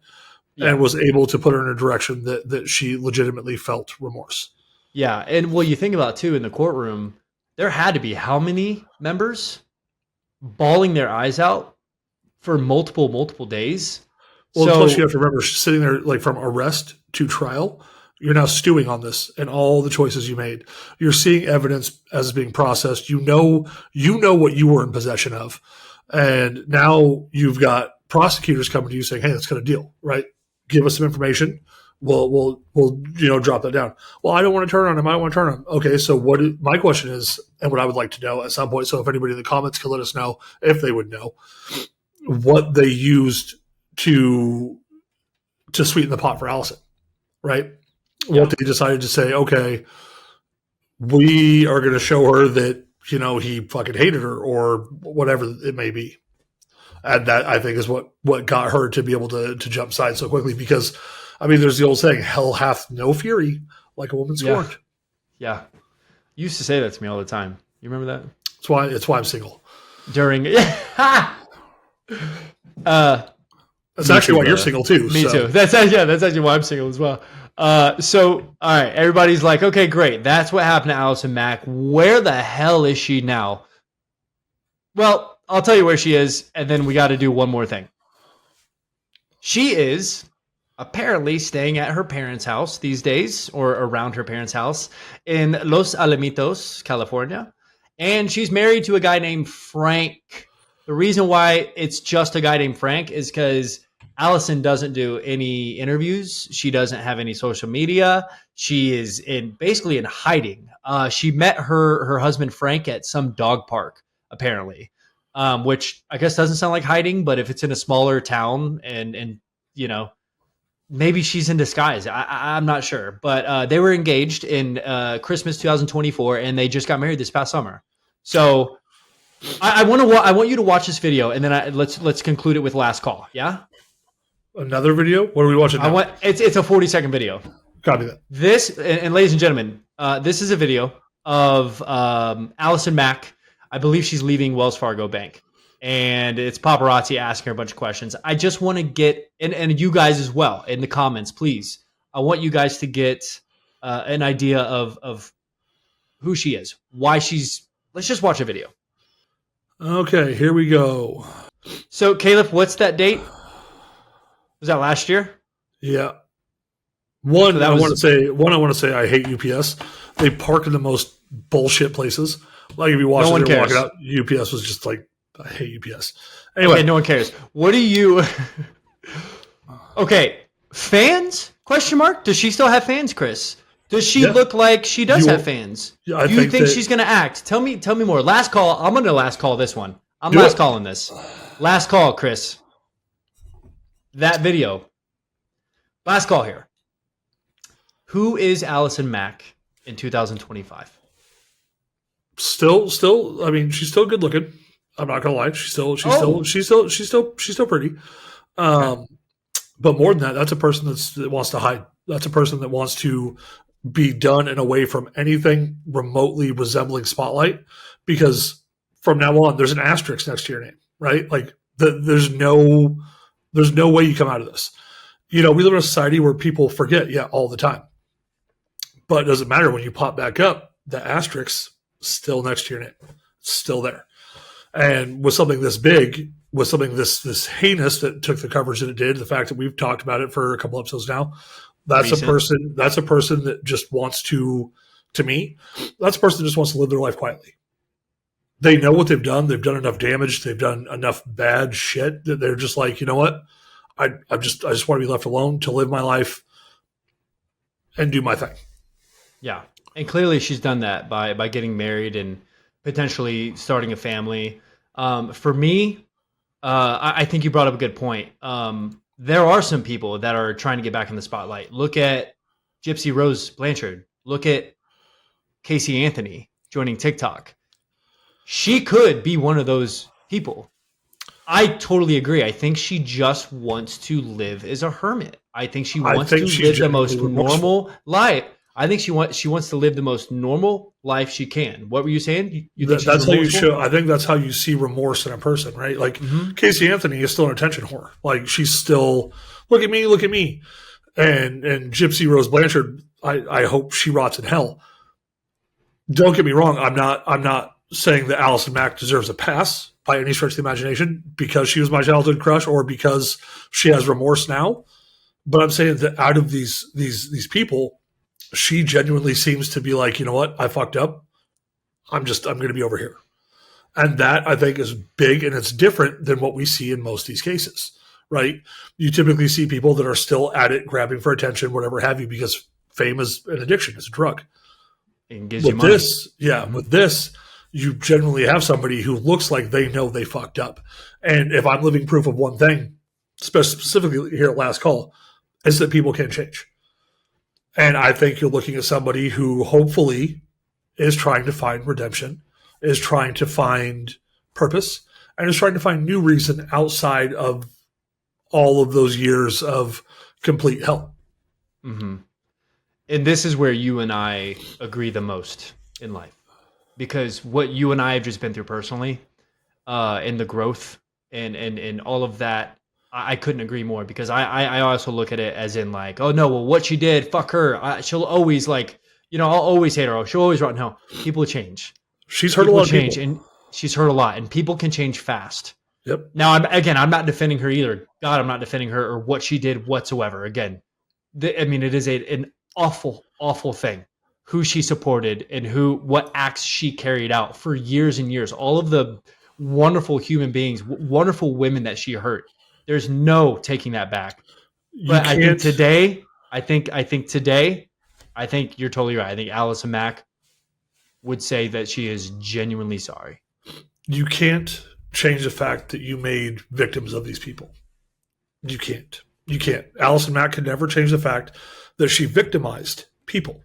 Speaker 2: and was able to put her in a direction that she legitimately felt remorse.
Speaker 1: Yeah. And what you think about too, in the courtroom, there had to be how many members bawling their eyes out for multiple days.
Speaker 2: Well, plus you have to remember, sitting there like from arrest to trial, you're now stewing on this and all the choices you made. You're seeing evidence as being processed. You know what you were in possession of, and now you've got prosecutors coming to you saying, "Hey, let's cut a deal, right? Give us some information. We'll drop that down." Well, I don't want to turn on him. I don't want to turn on him. Okay, so my question is, and what I would like to know at some point. So if anybody in the comments can let us know if they would know what they used to sweeten the pot for Allison, right? What they decided to say, okay, we are going to show her that, he fucking hated her or whatever it may be. And that, I think, is what got her to be able to jump side so quickly, because, I mean, there's the old saying, hell hath no fury like a woman scorned.
Speaker 1: Yeah. You used to say that to me all the time. You remember that?
Speaker 2: It's why I'm single. That's actually why you're single too.
Speaker 1: Me too. That's actually why I'm single as well. So, all right, everybody's like, okay, great. That's what happened to Allison Mack. Where the hell is she now? Well, I'll tell you where she is, and then we got to do one more thing. She is apparently staying at her parents' house these days, or around her parents' house in Los Alamitos, California. And she's married to a guy named Frank. The reason why it's just a guy named Frank is because Allison doesn't do any interviews. She doesn't have any social media. She is basically in hiding. She met her husband Frank at some dog park, apparently, which I guess doesn't sound like hiding, but if it's in a smaller town and maybe she's in disguise. I'm not sure, but they were engaged in Christmas 2024, and they just got married this past summer. So I want you to watch this video, and then let's conclude it with last call. Yeah.
Speaker 2: Another video? What are we watching now?
Speaker 1: It's a 40-second video.
Speaker 2: Copy that.
Speaker 1: This, and ladies and gentlemen, this is a video of Allison Mack. I believe she's leaving Wells Fargo Bank, and it's paparazzi asking her a bunch of questions. I just want to get, and you guys as well in the comments, please. I want you guys to get an idea of who she is, why she's. Let's just watch a video.
Speaker 2: Okay, here we go.
Speaker 1: So, Califf, what's that date? Was that last year?
Speaker 2: Yeah. I want to say I hate UPS. They park in the most bullshit places. Like if you watch it, walking out, UPS was just like, I hate UPS. Anyway,
Speaker 1: okay, no one cares. What do you? Okay, fans? Question mark. Does she still have fans, Chris? Does she look like she does have fans?
Speaker 2: Yeah,
Speaker 1: do you think she's going to act? Tell me more. Last call. I'm going to last call this one. I'm last calling this. Last call, Chris. That video. Last call here. Who is Allison Mack in 2025?
Speaker 2: Still. I mean, she's still good looking. I'm not gonna lie. She's still pretty. But more than that, that's a person that wants to hide. That's a person that wants to be done and away from anything remotely resembling Spotlight, because from now on, there's an asterisk next to your name, right? Like there's no way you come out of this. We live in a society where people forget, all the time. But it doesn't matter when you pop back up, the asterisk still next to your name. It's still there. And with something this big, with something this heinous that took the coverage that it did, the fact that we've talked about it for a couple episodes now, that's a person that just wants to me, that's a person that just wants to live their life quietly. They know what they've done. They've done enough damage. They've done enough bad shit that they're just like, you know what? I just want to be left alone to live my life and do my thing.
Speaker 1: Yeah. And clearly she's done that by getting married and potentially starting a family. For me, I think you brought up a good point. There are some people that are trying to get back in the spotlight. Look at Gypsy Rose Blanchard. Look at Casey Anthony joining TikTok. She could be one of those people. I totally agree. I think she just wants to live as a hermit. I think she wants to live the most normal life. I think she wants to live the most normal life she can. What were you saying? You think
Speaker 2: that's how you show. I think that's how you see remorse in a person, right? Like Casey Anthony is still an attention whore. Like she's still look at me, and Gypsy Rose Blanchard. I hope she rots in hell. Don't get me wrong. I'm not saying that Allison Mack deserves a pass by any stretch of the imagination because she was my childhood crush or because she has remorse now. But I'm saying that out of these people, she genuinely seems to be like, you know what? I fucked up. I'm going to be over here. And that I think is big, and it's different than what we see in most of these cases, right? You typically see people that are still at it, grabbing for attention, whatever have you, because fame is an addiction. It's a drug.
Speaker 1: It gives you money.
Speaker 2: With this, you generally have somebody who looks like they know they fucked up. And if I'm living proof of one thing, specifically here at Last Call, is that people can change. And I think you're looking at somebody who hopefully is trying to find redemption, is trying to find purpose, and is trying to find new reason outside of all of those years of complete hell.
Speaker 1: Mm-hmm. And this is where you and I agree the most in life. Because what you and I have just been through personally, and the growth and all of that, I couldn't agree more. Because I also look at it as in like, oh no, well what she did, fuck her. She'll always like, I'll always hate her. She'll always rot in hell. People change.
Speaker 2: She's hurt a lot of people.
Speaker 1: And she's hurt a lot, and people can change fast.
Speaker 2: Yep.
Speaker 1: Now, I'm not defending her either. God, I'm not defending her or what she did whatsoever. Again, it is an awful, awful thing. Who she supported and what acts she carried out for years and years. All of the wonderful human beings, wonderful women that she hurt. There's no taking that back. But I think today, I think you're totally right. I think Allison Mack would say that she is genuinely sorry.
Speaker 2: You can't change the fact that you made victims of these people. You can't. Allison Mack could never change the fact that she victimized people.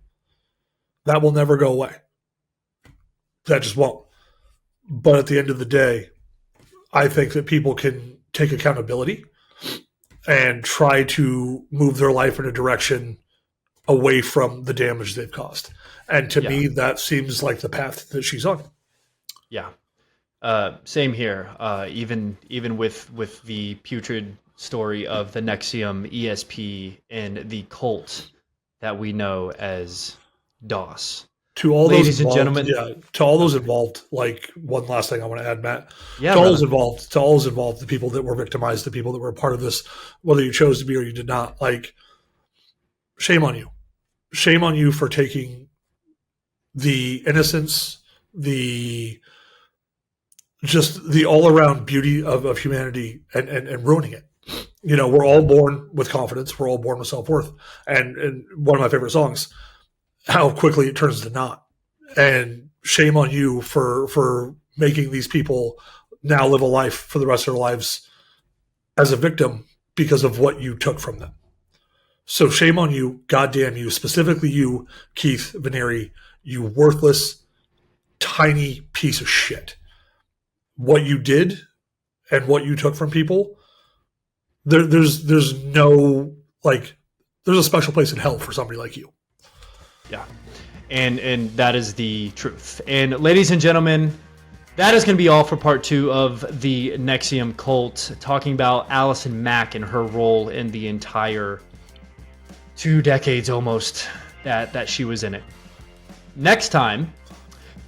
Speaker 2: That will never go away. That just won't. But at the end of the day, I think that people can take accountability and try to move their life in a direction away from the damage they've caused. And to me, that seems like the path that she's on.
Speaker 1: Yeah. Same here. Even with the putrid story of the NXIVM, ESP, and the cult that we know as DOS.
Speaker 2: To all
Speaker 1: ladies
Speaker 2: those
Speaker 1: and gentlemen,
Speaker 2: to all those involved, like one last thing I want to add, Matt.
Speaker 1: Yeah,
Speaker 2: to all those involved, the people that were victimized, the people that were a part of this, whether you chose to be or you did not, like, shame on you. Shame on you for taking the innocence, the all around beauty of humanity and ruining it. We're all born with confidence. We're all born with self-worth. And one of my favorite songs, how quickly it turns to not. And shame on you for making these people now live a life for the rest of their lives as a victim because of what you took from them. So shame on you, goddamn you, specifically you, Keith Raniere, you worthless, tiny piece of shit. What you did and what you took from people, there's no, like, there's a special place in hell for somebody like you.
Speaker 1: Yeah. And that is the truth. And ladies and gentlemen, that is going to be all for part 2 of the NXIVM cult, talking about Allison Mack and her role in the entire 2 decades almost that she was in it. Next time,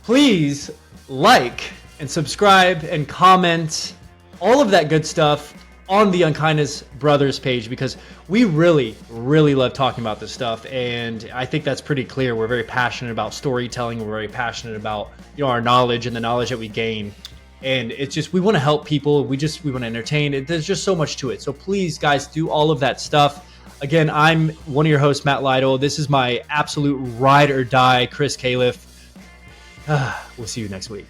Speaker 1: please like, and subscribe and comment, all of that good stuff on the Unkindness Brothers page, because we really, really love talking about this stuff, and I think that's pretty clear. We're very passionate about storytelling. We're very passionate about our knowledge and the knowledge that we gain, and it's just we want to help people. We want to entertain. There's just so much to it. So please, guys, do all of that stuff. Again, I'm one of your hosts, Matt Lytle. This is my absolute ride or die, Chris Califf. We'll see you next week.